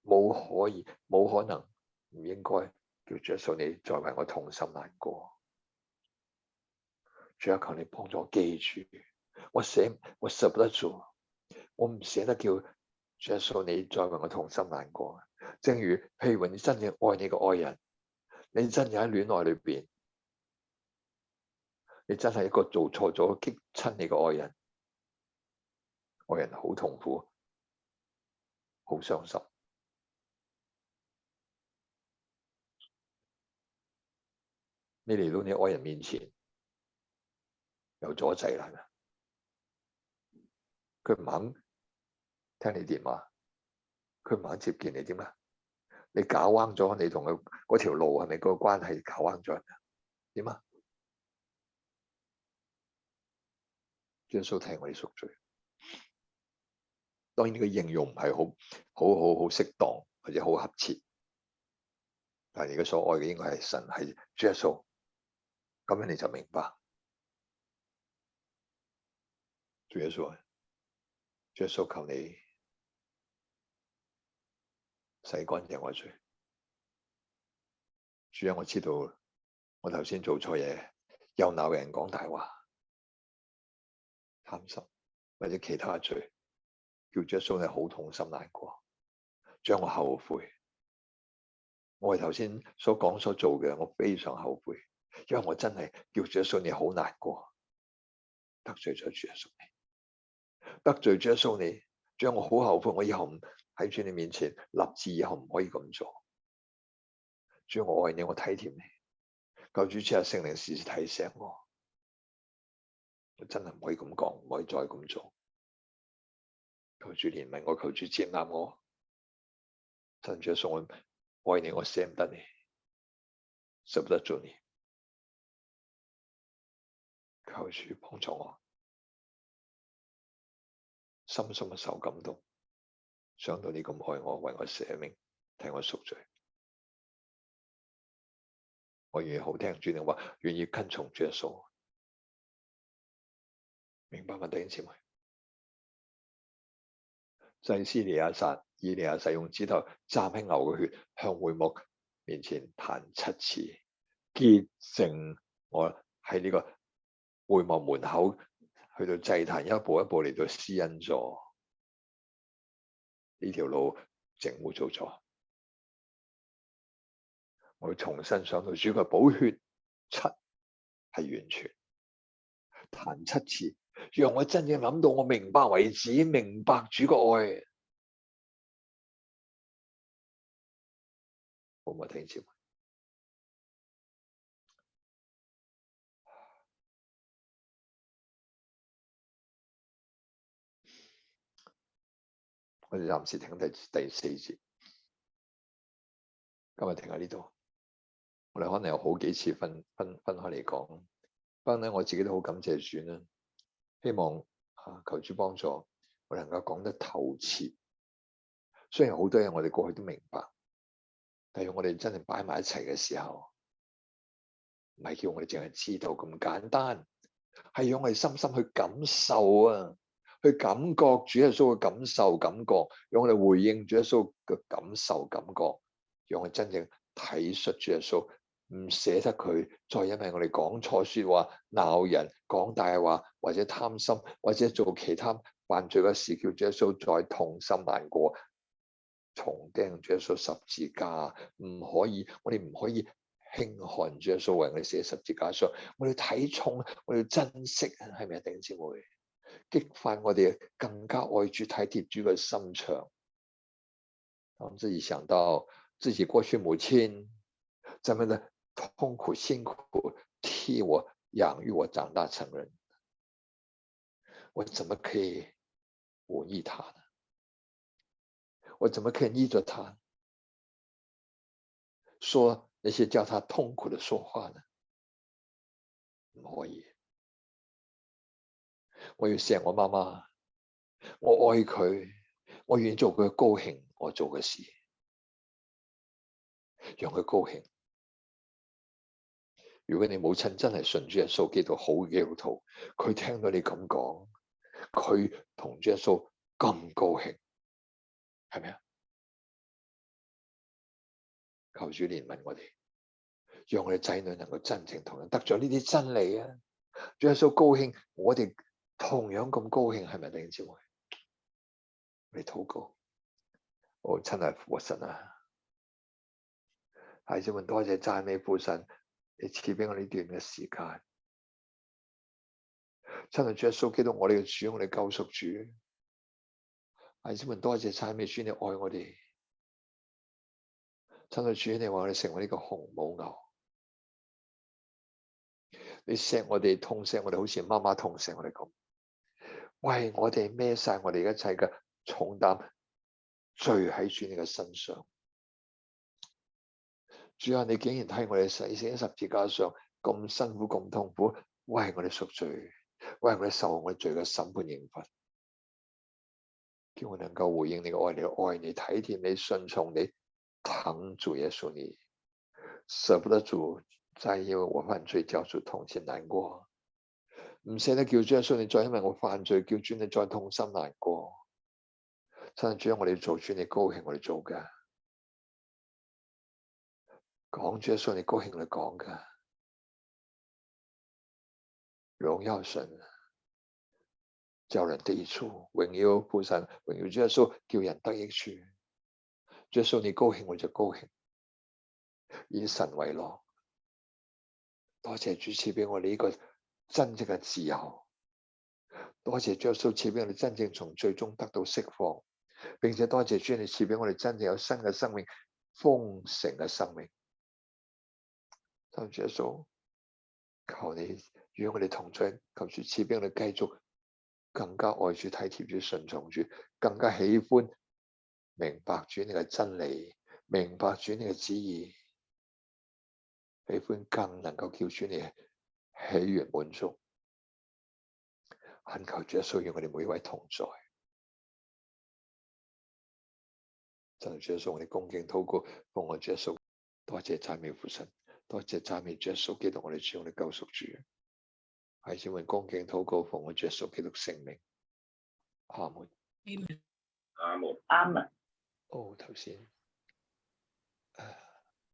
冇可能，唔應該叫主耶穌你再為我痛心難過。主啊，求你幫助我記住，我捨不得做，我唔捨得叫主耶穌你再為我痛心難過。正如譬如你真正愛你嘅愛人，你真係喺戀愛裏邊，你真係一個做錯咗激親你嘅愛人，愛人好痛苦，好傷心。你嚟到你愛人面前有阻滯啦，佢唔肯聽你電話，佢唔肯接見你，點啊？你搞彎咗你同佢嗰條路，係咪個關係搞彎咗？點啊？耶穌替我哋贖罪，當然呢個應用唔係好適當或者好合切，但係你嘅所愛嘅應該係神，係耶穌，咁樣你就明白。主耶穌，主耶穌求你洗乾淨我罪。主啊，我知道我頭先做錯嘢，又鬧人講大話、貪心或者其他罪，叫主耶穌你好痛心難過，將我後悔。我係頭先所講所做嘅，我非常後悔，因為我真係叫主耶穌你好難過，得罪咗主耶穌你，得罪主耶穌你，將我好後悔，我以後唔喺主你面前立志，以後唔可以咁做。主，我愛你，我體貼你，求主賜下聖靈時時提醒我，我真係唔可以咁講，唔可以再咁做。求主憐憫我，求主接納我，真主耶穌我愛你，我捨唔得你，捨不得做你，求主幫助我，深深嘅受感動，想到你咁愛我，為我捨命，替我贖罪。我願意好聽主你話，願意跟從主耶穌。明白嗎，弟兄姊妹？祭司以利亞撒用指頭蘸喺牛嘅血，向會幕面前彈7次，潔淨我喺呢個會幕門口去到祭壇，一步一步嚟到施恩座。呢條路整污糟咗，我要重新上到主嘅寶血，7係完全，彈7次，讓我真正諗到我明白為止，明白主嘅愛。好唔好聽住？我哋暫時停第4節，今日停喺呢度。我哋可能有好幾次分開嚟講，不過咧我自己都好感謝主啦。希望求主幫助我能夠講得透徹。雖然好多嘢我哋過去都明白，但係我哋真係擺埋一齊嘅時候，唔係叫我哋淨係知道咁簡單，係讓我哋深深去感受啊！去感覺主耶穌嘅感受感覺，讓我哋回應主耶穌嘅感受感覺，讓我哋真正體恤主耶穌，唔捨得佢再因為我哋講錯說話、鬧人、講大話或者貪心或者做其他犯罪嘅事，叫主耶穌再痛心難過，重釘主耶穌十字架。唔可以，我哋唔可以輕看主耶穌為我哋寫十字架上，我哋睇重，我哋珍惜，係咪啊，弟兄姊妹？激發我哋更加愛主、體貼主嘅心腸。當自己想到自己過去母親這麼的痛苦辛苦，替我養育我長大成人，我怎麼可以忤逆他呢？我怎麼可以逆着他說那些叫他痛苦的說話呢？唔可以。我要錫我媽媽，我愛佢，我願意做佢高興我做嘅事，讓佢高興。如果你母親真係信主耶穌基督好嘅基督徒，佢聽到你咁講，佢同主耶穌咁高興，係咪啊？求主憐憫我哋，讓我哋仔女能夠真正同樣得咗呢啲真理啊！主耶穌高興，我哋同樣咁高興，係咪弟兄姊妹？我哋禱告，我親愛父神啊，孩子們多謝讚美父神，你賜俾我呢段嘅時間。親愛主耶穌基督，我哋嘅主，我哋救贖主。孩子們多謝讚美主，你愛我哋。親愛主，你話我哋成為呢個紅母牛，你錫我哋，痛錫我哋，好似媽媽痛錫我哋咁。為我哋孭晒我哋一切嘅重擔，罪喺主你嘅身上。主啊，你竟然替我哋死喺十字架上，咁辛苦咁痛苦，為我哋贖罪，為我哋受我哋罪嘅審判刑罰，叫我能夠回應你嘅愛，你愛你體貼你順從你，疼主耶穌你，捨不得主再因為我犯罪叫主痛心難過。唔捨得叫主耶穌你再因為我犯罪叫主你再痛心難過。真係主，我哋做主你高興我哋做㗎，講主耶穌你高興我哋講㗎。榮耀神，叫人得益處，榮耀父神，榮耀主耶穌，叫人得益處。主耶穌你高興我就高興，以神為樂。多謝主賜俾我哋呢個真正嘅自由，多謝主耶穌賜俾我哋真正從罪中得到釋放，並且多謝主你賜俾我哋真正有新嘅生命，豐盛嘅生命。主耶穌，求你與我哋同在，求主賜俾我哋繼續更加愛主、體貼主、順從主，更加喜歡明白主你嘅真理，明白主你嘅旨意，喜歡更能夠叫主你喜悅滿足。懇求主耶穌與我哋每一位同在。真係主耶穌，我哋恭敬禱告，奉我主耶穌，多謝讚美父神，多謝讚美主耶穌基督我哋主，我哋救贖主。係請問恭敬禱告，奉我主耶穌基督聖名。阿門。阿門。阿門。哦，頭先。